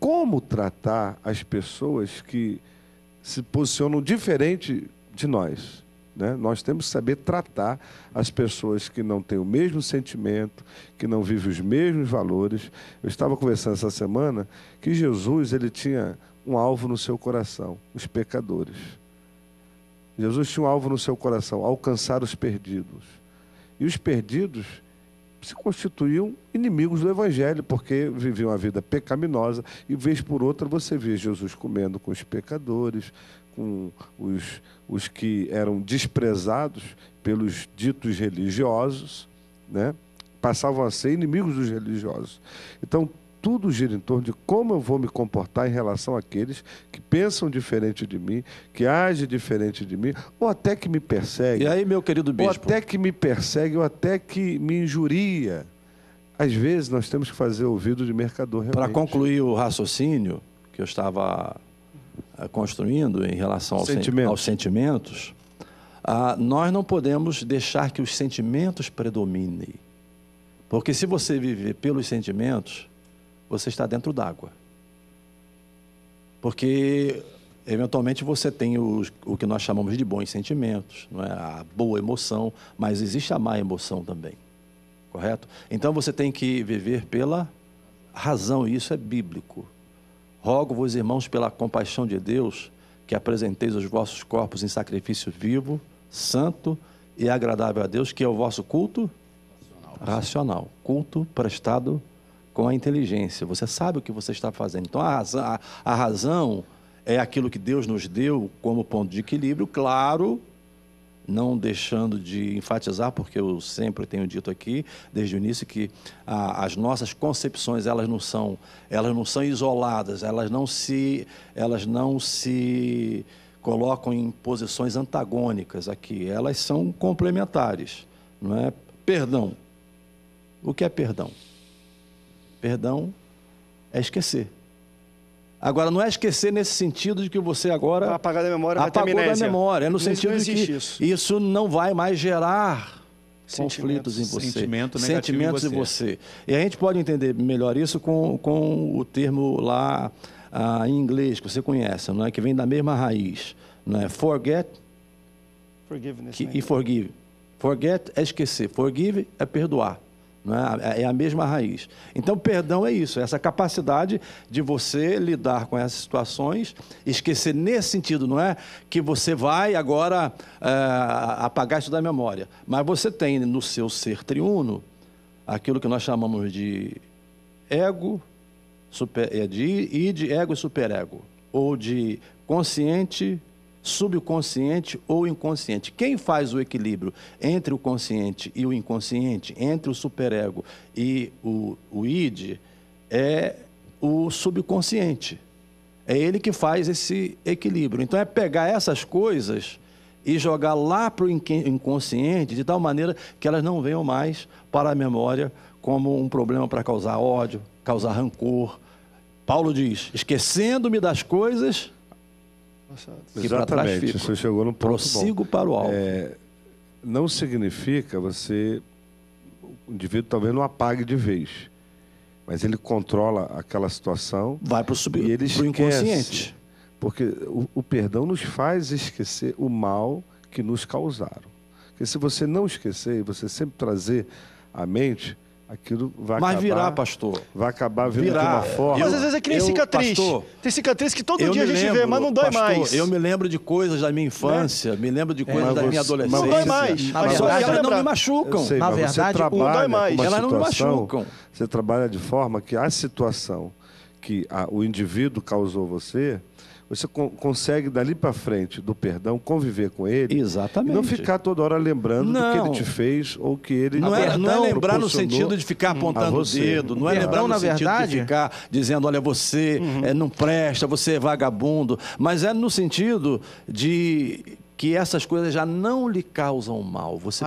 Speaker 4: como tratar as pessoas que se posicionam diferente de nós. Né? Nós temos que saber tratar as pessoas que não têm o mesmo sentimento, que não vivem os mesmos valores. Eu estava conversando essa semana que Jesus, ele tinha um alvo no seu coração: os pecadores. Jesus tinha um alvo no seu coração: alcançar os perdidos. E os perdidos se constituíam inimigos do Evangelho, porque viviam a vida pecaminosa, e vez por outra você vê Jesus comendo com os pecadores, com os que eram desprezados pelos ditos religiosos, né? Passavam a ser inimigos dos religiosos. Então, tudo gira em torno de como eu vou me comportar em relação àqueles que pensam diferente de mim, que agem diferente de mim, ou até que me perseguem.
Speaker 3: E aí, meu querido bispo?
Speaker 4: Ou até que me persegue, ou até que me injuria. Às vezes, nós temos que fazer ouvido de mercador realmente.
Speaker 3: Para concluir o raciocínio que eu estava construindo em relação aos sentimentos, nós não podemos deixar que os sentimentos predominem. Porque se você viver pelos sentimentos, você está dentro d'água. Porque, eventualmente, você tem o que nós chamamos de bons sentimentos, não é? A boa emoção, mas existe a má emoção também, correto? Então, você tem que viver pela razão, e isso é bíblico. Rogo-vos, irmãos, pela compaixão de Deus, que apresenteis os vossos corpos em sacrifício vivo, santo e agradável a Deus, que é o vosso culto racional. Culto prestado com a inteligência. Você sabe o que você está fazendo. Então, a razão é aquilo que Deus nos deu como ponto de equilíbrio, claro, não deixando de enfatizar, porque eu sempre tenho dito aqui, desde o início, que as nossas concepções, elas não são isoladas, elas não se colocam em posições antagônicas aqui, elas são complementares, não é? Perdão. O que é perdão? Perdão é esquecer. Agora, não é esquecer nesse sentido de que você agora...
Speaker 1: Vai apagar da memória, vai ter
Speaker 3: apagou
Speaker 1: amnésia.
Speaker 3: da memória. É no sentido de que isso não vai mais gerar conflitos em você. Sentimentos em você. E a gente pode entender melhor isso com o termo lá em inglês, que você conhece, não é? Que vem da mesma raiz. Não é? Forget e forgive. Forget é esquecer. Forgive é perdoar. Não é? É a mesma raiz. Então, perdão é isso, essa capacidade de você lidar com essas situações, esquecer nesse sentido, não é que você vai agora apagar isso da memória, mas você tem no seu ser triuno aquilo que nós chamamos de ego, de ego e superego, ou de consciente subconsciente ou inconsciente. Quem faz o equilíbrio entre o consciente e o inconsciente, entre o superego e o id, é o subconsciente. É ele que faz esse equilíbrio. Então é pegar essas coisas e jogar lá para o inconsciente de tal maneira que elas não venham mais para a memória como um problema para causar ódio, causar rancor. Paulo diz, esquecendo-me das coisas que para trás
Speaker 4: Exatamente,
Speaker 3: ficam,
Speaker 4: você chegou no ponto
Speaker 3: prossigo
Speaker 4: bom.
Speaker 3: para o alvo.
Speaker 4: Não significa o indivíduo talvez não apague de vez, mas ele controla aquela situação.
Speaker 3: Vai para
Speaker 4: e ele
Speaker 3: o inconsciente.
Speaker 4: Porque o perdão nos faz esquecer o mal que nos causaram. Porque se você não esquecer e você sempre trazer à mente, aquilo vai acabar...
Speaker 3: Mas virar, pastor.
Speaker 4: Vai acabar vindo de
Speaker 3: Virar.
Speaker 4: uma forma...
Speaker 1: Mas às vezes é que nem cicatriz.
Speaker 3: Pastor,
Speaker 1: tem cicatriz que todo
Speaker 3: eu
Speaker 1: dia a
Speaker 3: me
Speaker 1: gente
Speaker 3: lembro,
Speaker 1: vê, mas não dói
Speaker 3: pastor,
Speaker 1: mais.
Speaker 3: Eu me lembro de coisas da minha infância, me lembro de coisas da minha adolescência.
Speaker 1: Não dói mais.
Speaker 2: Na
Speaker 1: Mas
Speaker 2: verdade,
Speaker 1: só
Speaker 3: elas não
Speaker 1: lembrar.
Speaker 3: me machucam.
Speaker 4: Eu sei,
Speaker 2: Na
Speaker 4: mas
Speaker 2: verdade,
Speaker 4: você
Speaker 1: não dói
Speaker 4: trabalha
Speaker 1: mais.
Speaker 4: com uma
Speaker 3: Elas não me
Speaker 4: situação,
Speaker 3: machucam.
Speaker 4: Você trabalha de forma que a situação que o indivíduo causou você consegue dali para frente do perdão conviver com ele.
Speaker 3: Exatamente.
Speaker 4: E não ficar toda hora lembrando do que ele te fez ou que ele
Speaker 3: Não é lembrar no
Speaker 4: proporcionou
Speaker 3: sentido de ficar apontando o
Speaker 4: você.
Speaker 3: dedo, não é
Speaker 2: Perdão,
Speaker 3: lembrar no
Speaker 2: na
Speaker 3: sentido
Speaker 2: verdade-
Speaker 3: de ficar dizendo, olha, você não presta, você é vagabundo, mas é no sentido de que essas coisas já não lhe causam mal. Você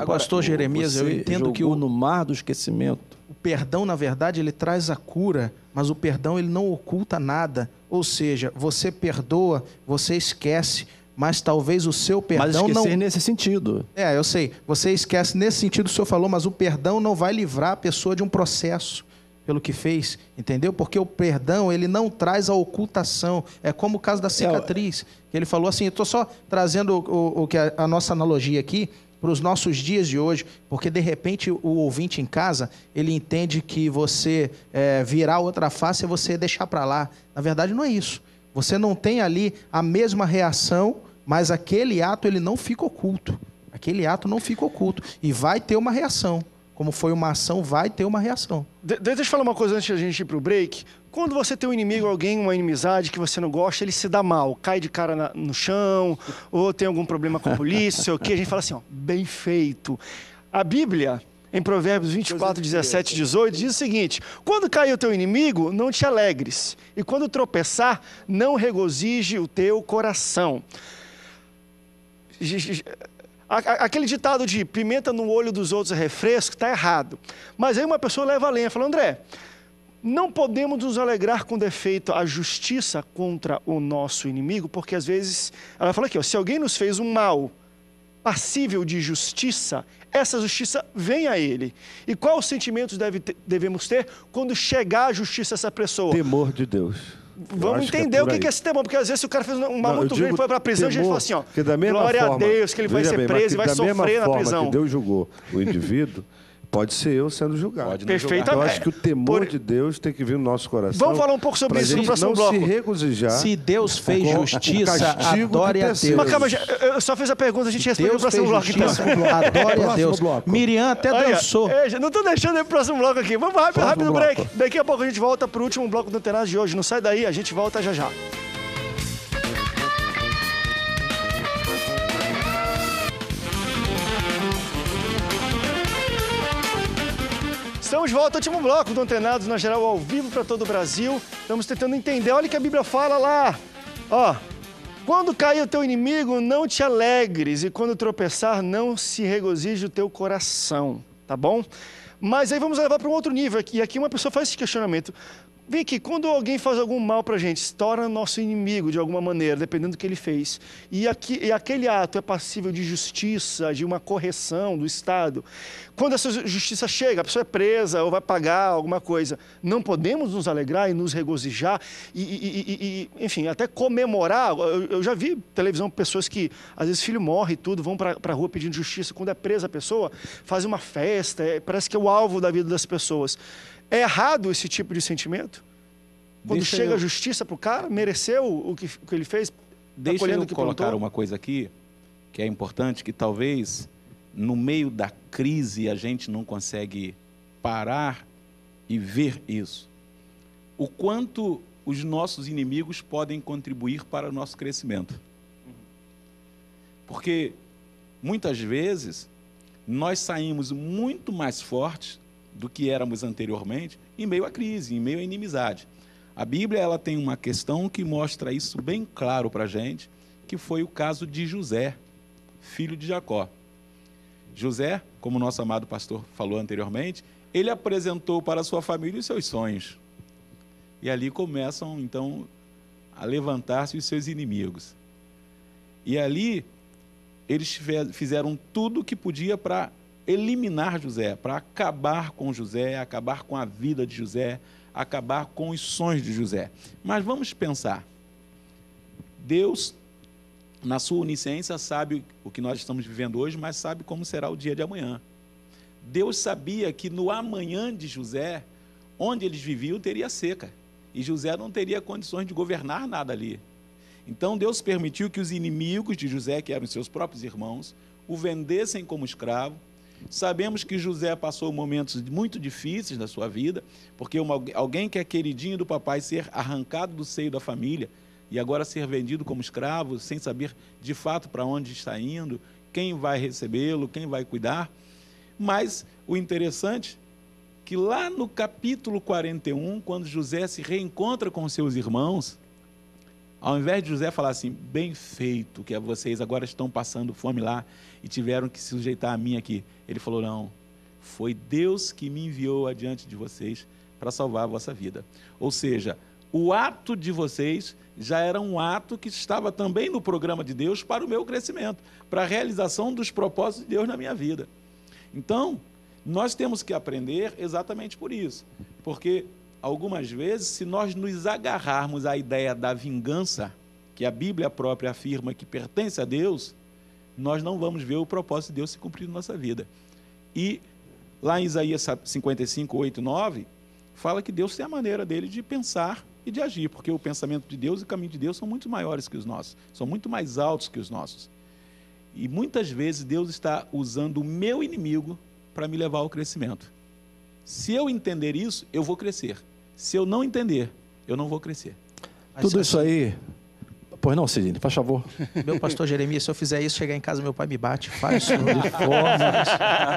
Speaker 2: Pastor Jeremias, eu entendo que
Speaker 3: no mar do esquecimento.
Speaker 2: O perdão, na verdade, ele traz a cura, mas o perdão ele não oculta nada. Ou seja, você perdoa, você esquece, mas talvez o seu perdão
Speaker 3: Mas esquecer nesse sentido.
Speaker 2: Eu sei. Você esquece nesse sentido que o senhor falou, mas o perdão não vai livrar a pessoa de um processo pelo que fez, entendeu? Porque o perdão, ele não traz a ocultação. É como o caso da cicatriz, que ele falou assim, eu estou só trazendo o que a nossa analogia aqui para os nossos dias de hoje, porque de repente o ouvinte em casa, ele entende que você virar outra face é você deixar para lá. Na verdade não é isso. Você não tem ali a mesma reação, mas aquele ato ele não fica oculto. Aquele ato não fica oculto. E vai ter uma reação. Como foi uma ação, vai ter uma reação.
Speaker 1: Deixa eu falar uma coisa antes da gente ir pro break. Quando você tem um inimigo, alguém, uma inimizade que você não gosta, ele se dá mal, cai de cara no chão, ou tem algum problema com a polícia, sei o quê, a gente fala assim, ó, bem feito. A Bíblia, em Provérbios 24, 17 e 18, diz o seguinte, quando cair o teu inimigo, não te alegres, e quando tropeçar, não regozije o teu coração. Aquele ditado de pimenta no olho dos outros é refresco, está errado. Mas aí uma pessoa leva a lenha e fala, André, não podemos nos alegrar com defeito a justiça contra o nosso inimigo, porque às vezes, ela fala aqui, ó, se alguém nos fez um mal passível de justiça, essa justiça vem a ele. E quais sentimentos devemos ter quando chegar a justiça a essa pessoa?
Speaker 4: Temor de Deus.
Speaker 1: Vamos entender o que é esse temor, porque às vezes se o cara fez um mal muito grande e foi para a prisão, a gente fala assim, ó, glória a Deus que ele vai ser preso e vai sofrer na prisão.
Speaker 4: Que Deus julgou o indivíduo, pode ser eu sendo julgado.
Speaker 1: Perfeitamente.
Speaker 4: Eu acho que o temor de Deus tem que vir no nosso coração.
Speaker 1: Vamos falar um pouco sobre isso no próximo bloco.
Speaker 4: Não se regozijar.
Speaker 2: Se Deus fez justiça, adore a Deus.
Speaker 1: Mas calma, eu só fiz a pergunta, a gente responde no próximo bloco. Então.
Speaker 2: Adore a Deus. Miriam até dançou.
Speaker 1: Não estou deixando ele pro próximo bloco aqui. Vamos rápido break. Daqui a pouco a gente volta pro último bloco do Antenados de hoje. Não sai daí, a gente volta já já. Estamos de volta ao último bloco do Antenados na Geral, ao vivo para todo o Brasil. Estamos tentando entender, olha o que a Bíblia fala lá. Ó, quando cair o teu inimigo, não te alegres, e quando tropeçar, não se regozije o teu coração, tá bom? Mas aí vamos levar para um outro nível, e aqui uma pessoa faz esse questionamento. Vem aqui, quando alguém faz algum mal para a gente, se torna nosso inimigo de alguma maneira, dependendo do que ele fez, e aquele ato é passível de justiça, de uma correção do Estado, quando essa justiça chega, a pessoa é presa ou vai pagar alguma coisa, não podemos nos alegrar e nos regozijar enfim, até comemorar. Eu já vi televisão, pessoas que, às vezes, filho morre e tudo, vão para a rua pedindo justiça, quando é presa a pessoa, fazem uma festa, parece que é o alvo da vida das pessoas. É errado esse tipo de sentimento? Quando chega a justiça para o cara, mereceu o que ele fez?
Speaker 5: Deixa eu colocar uma coisa aqui, que é importante, que talvez no meio da crise a gente não consegue parar e ver isso. O quanto os nossos inimigos podem contribuir para o nosso crescimento. Porque muitas vezes nós saímos muito mais fortes do que éramos anteriormente em meio à crise, em meio à inimizade. A Bíblia ela tem uma questão que mostra isso bem claro para a gente, que foi o caso de José, filho de Jacó. José, como o nosso amado pastor falou anteriormente, ele apresentou para a sua família os seus sonhos. E ali começam, então, a levantar-se os seus inimigos. E ali, eles fizeram tudo o que podia para eliminar José, para acabar com José, acabar com a vida de José, acabar com os sonhos de José. Mas vamos pensar. Deus, na sua onisciência, sabe o que nós estamos vivendo hoje, mas sabe como será o dia de amanhã. Deus sabia que no amanhã de José, onde eles viviam, teria seca. E José não teria condições de governar nada ali. Então Deus permitiu que os inimigos de José, que eram seus próprios irmãos, o vendessem como escravo. Sabemos que José passou momentos muito difíceis na sua vida, porque alguém que é queridinho do papai ser arrancado do seio da família e agora ser vendido como escravo, sem saber de fato para onde está indo, quem vai recebê-lo, quem vai cuidar. Mas o interessante é que lá no capítulo 41, quando José se reencontra com seus irmãos, ao invés de José falar assim, bem feito, que vocês agora estão passando fome lá e tiveram que se sujeitar a mim aqui. Ele falou, não, foi Deus que me enviou adiante de vocês para salvar a vossa vida. Ou seja, o ato de vocês já era um ato que estava também no programa de Deus para o meu crescimento, para a realização dos propósitos de Deus na minha vida. Então, nós temos que aprender exatamente por isso, porque algumas vezes, se nós nos agarrarmos à ideia da vingança, que a Bíblia própria afirma que pertence a Deus, nós não vamos ver o propósito de Deus se cumprir na nossa vida. E lá em Isaías 55, 8, 9, fala que Deus tem a maneira dele de pensar e de agir, porque o pensamento de Deus e o caminho de Deus são muito maiores que os nossos, são muito mais altos que os nossos. E muitas vezes Deus está usando o meu inimigo para me levar ao crescimento. Se eu entender isso, eu vou crescer. Se eu não entender, eu não vou crescer.
Speaker 3: Tudo isso aí... Pois não, Sidney, faz favor.
Speaker 2: Meu pastor Jeremias, se eu fizer isso, chegar em casa, meu pai me bate, faz isso.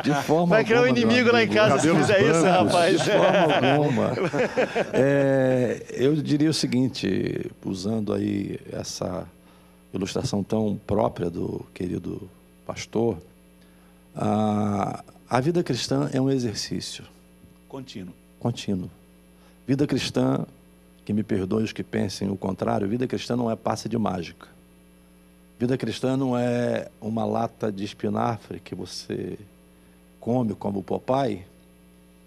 Speaker 3: De forma
Speaker 1: vai criar um inimigo lá em casa se fizer isso, rapaz.
Speaker 3: De forma alguma. Eu diria o seguinte, usando aí essa ilustração tão própria do querido pastor, a vida cristã é um exercício. Contínuo. Vida cristã, que me perdoem os que pensem o contrário, vida cristã não é passe de mágica. Vida cristã não é uma lata de espinafre que você come como o Popeye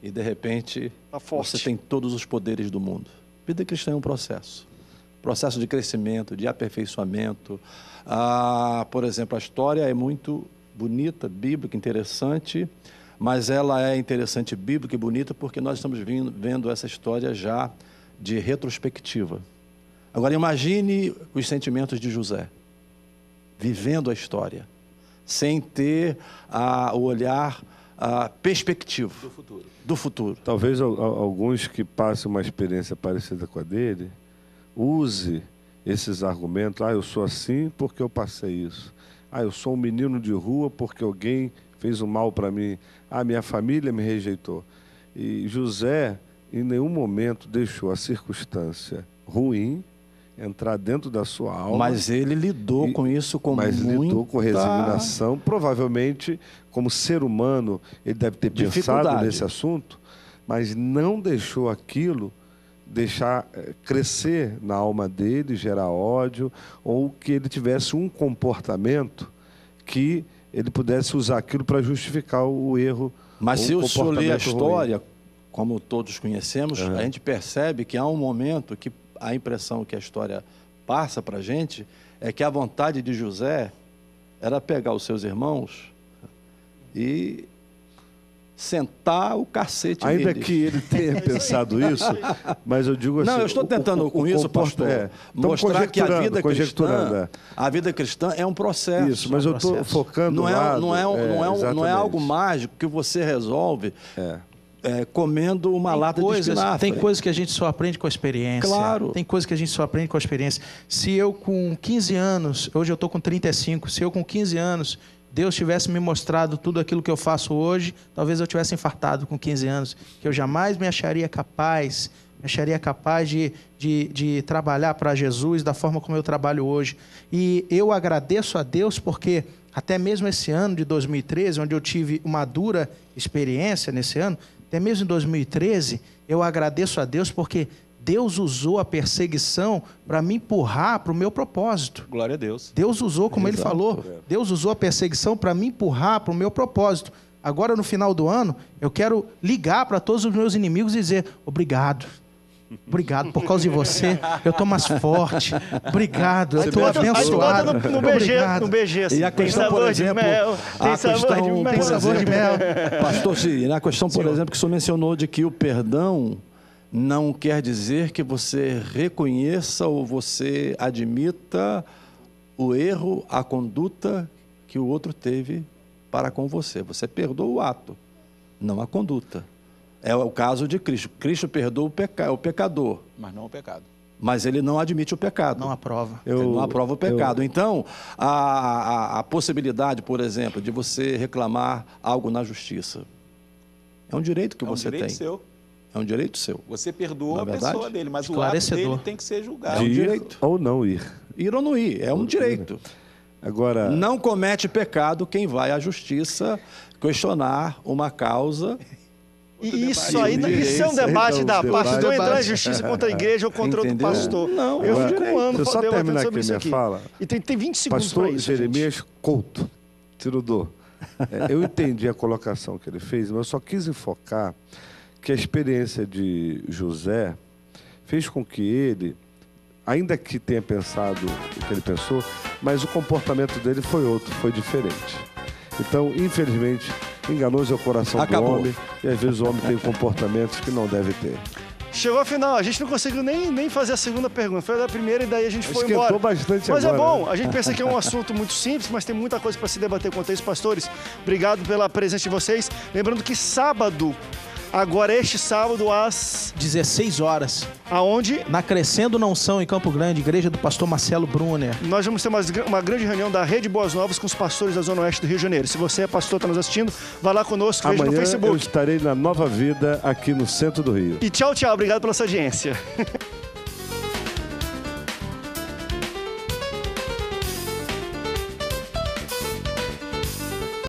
Speaker 3: e, de repente, você tem todos os poderes do mundo. Vida cristã é um processo. Processo de crescimento, de aperfeiçoamento. Por exemplo, a história é muito bonita, bíblica, interessante, mas ela é interessante, bíblica e bonita porque nós estamos vendo essa história já de retrospectiva. Agora imagine os sentimentos de José, vivendo a história, sem ter o olhar perspectivo do futuro.
Speaker 4: Talvez alguns que passem uma experiência parecida com a dele, use esses argumentos, eu sou assim porque eu passei isso. Eu sou um menino de rua porque alguém fez um mal para mim. Minha família me rejeitou. E José, em nenhum momento, deixou a circunstância ruim entrar dentro da sua alma.
Speaker 3: Mas ele lidou com isso com
Speaker 4: lidou com resignação. Provavelmente, como ser humano, ele deve ter pensado nesse assunto, mas não deixou aquilo crescer na alma dele, gerar ódio, ou que ele tivesse um comportamento que ele pudesse usar aquilo para justificar o erro.
Speaker 3: Mas se o senhor ler a história, como todos conhecemos, a gente percebe que há um momento que a impressão que a história passa para a gente é que a vontade de José era pegar os seus irmãos e sentar o cacete neles.
Speaker 4: Ainda que ele tenha pensado isso, mas eu digo assim...
Speaker 3: Não, eu estou tentando com isso, pastor, mostrar que a vida cristã é um processo.
Speaker 4: Isso, mas eu estou focando
Speaker 3: não é algo mágico que você resolve comendo uma lata de espinafre.
Speaker 2: Tem coisas que a gente só aprende com a experiência.
Speaker 3: Claro.
Speaker 2: Tem coisas que a gente só aprende com a experiência. Se eu com 15 anos, hoje eu estou com 35, se eu com 15 anos, Deus tivesse me mostrado tudo aquilo que eu faço hoje, talvez eu tivesse infartado com 15 anos, que eu jamais me acharia capaz de trabalhar para Jesus da forma como eu trabalho hoje. E eu agradeço a Deus porque até mesmo esse ano de 2013, onde eu tive uma dura experiência nesse ano, até mesmo em 2013, eu agradeço a Deus porque Deus usou a perseguição para me empurrar para o meu propósito.
Speaker 5: Glória a Deus.
Speaker 2: Deus usou, como ele falou, Deus usou a perseguição para me empurrar para o meu propósito. Agora, no final do ano, eu quero ligar para todos os meus inimigos e dizer: obrigado. Obrigado, por causa de você, eu estou mais forte. Obrigado, eu estou abençoado.
Speaker 1: No BG, assim.
Speaker 3: E a questão, por exemplo,
Speaker 1: tem sabor de mel.
Speaker 3: Pastor Cid, a questão, por exemplo, que o senhor mencionou de que o perdão não quer dizer que você reconheça ou você admita o erro, a conduta que o outro teve para com você. Você perdoa o ato, não a conduta. É o caso de Cristo. Cristo perdoa o pecador.
Speaker 5: Mas não o pecado.
Speaker 3: Mas ele não admite o pecado.
Speaker 2: Não aprova.
Speaker 3: Ele não aprova o pecado. Então, a possibilidade, por exemplo, de você reclamar algo na justiça, é um direito que você tem.
Speaker 5: Seu.
Speaker 3: É um direito seu.
Speaker 5: Você perdoa a
Speaker 3: verdade?
Speaker 5: pessoa dele, mas o ato dele tem que ser julgado.
Speaker 3: É um direito.
Speaker 4: Ou não ir.
Speaker 3: Ir ou não ir, é um direito.
Speaker 4: Agora,
Speaker 3: não comete pecado quem vai à justiça questionar uma causa.
Speaker 1: E isso é um debate da pastor entrar na justiça contra a igreja ou contra outro pastor.
Speaker 3: Não,
Speaker 1: eu fico um ano
Speaker 4: só terminar aqui
Speaker 1: isso
Speaker 4: minha fala.
Speaker 1: E tem 20 segundos para
Speaker 4: Pastor
Speaker 1: isso.
Speaker 4: Jeremias Couto, Tirudô, eu entendi a colocação que ele fez, mas eu só quis enfocar que a experiência de José fez com que ele, ainda que tenha pensado o que ele pensou, mas o comportamento dele foi outro, foi diferente. Então, infelizmente, enganoso é o coração do homem e às vezes o homem tem comportamentos que não deve ter.
Speaker 1: Chegou ao final, a gente não conseguiu nem fazer a segunda pergunta, foi a primeira e daí a gente foi embora.
Speaker 4: Esquentou bastante
Speaker 1: mas
Speaker 4: agora,
Speaker 1: é bom,
Speaker 4: né?
Speaker 1: a gente pensa que é um assunto muito simples, mas tem muita coisa para se debater quanto a isso. Pastores, obrigado pela presença de vocês. Lembrando que sábado, agora este sábado às
Speaker 2: 16 horas.
Speaker 1: Aonde?
Speaker 2: Na Crescendo na Unção, em Campo Grande, igreja do pastor Marcelo Brunner.
Speaker 1: Nós vamos ter uma grande reunião da Rede Boas Novas com os pastores da Zona Oeste do Rio de Janeiro. Se você é pastor, está nos assistindo, vá lá conosco, veja no Facebook.
Speaker 4: Eu estarei na Nova Vida, aqui no centro do Rio.
Speaker 1: E tchau, tchau. Obrigado pela sua audiência.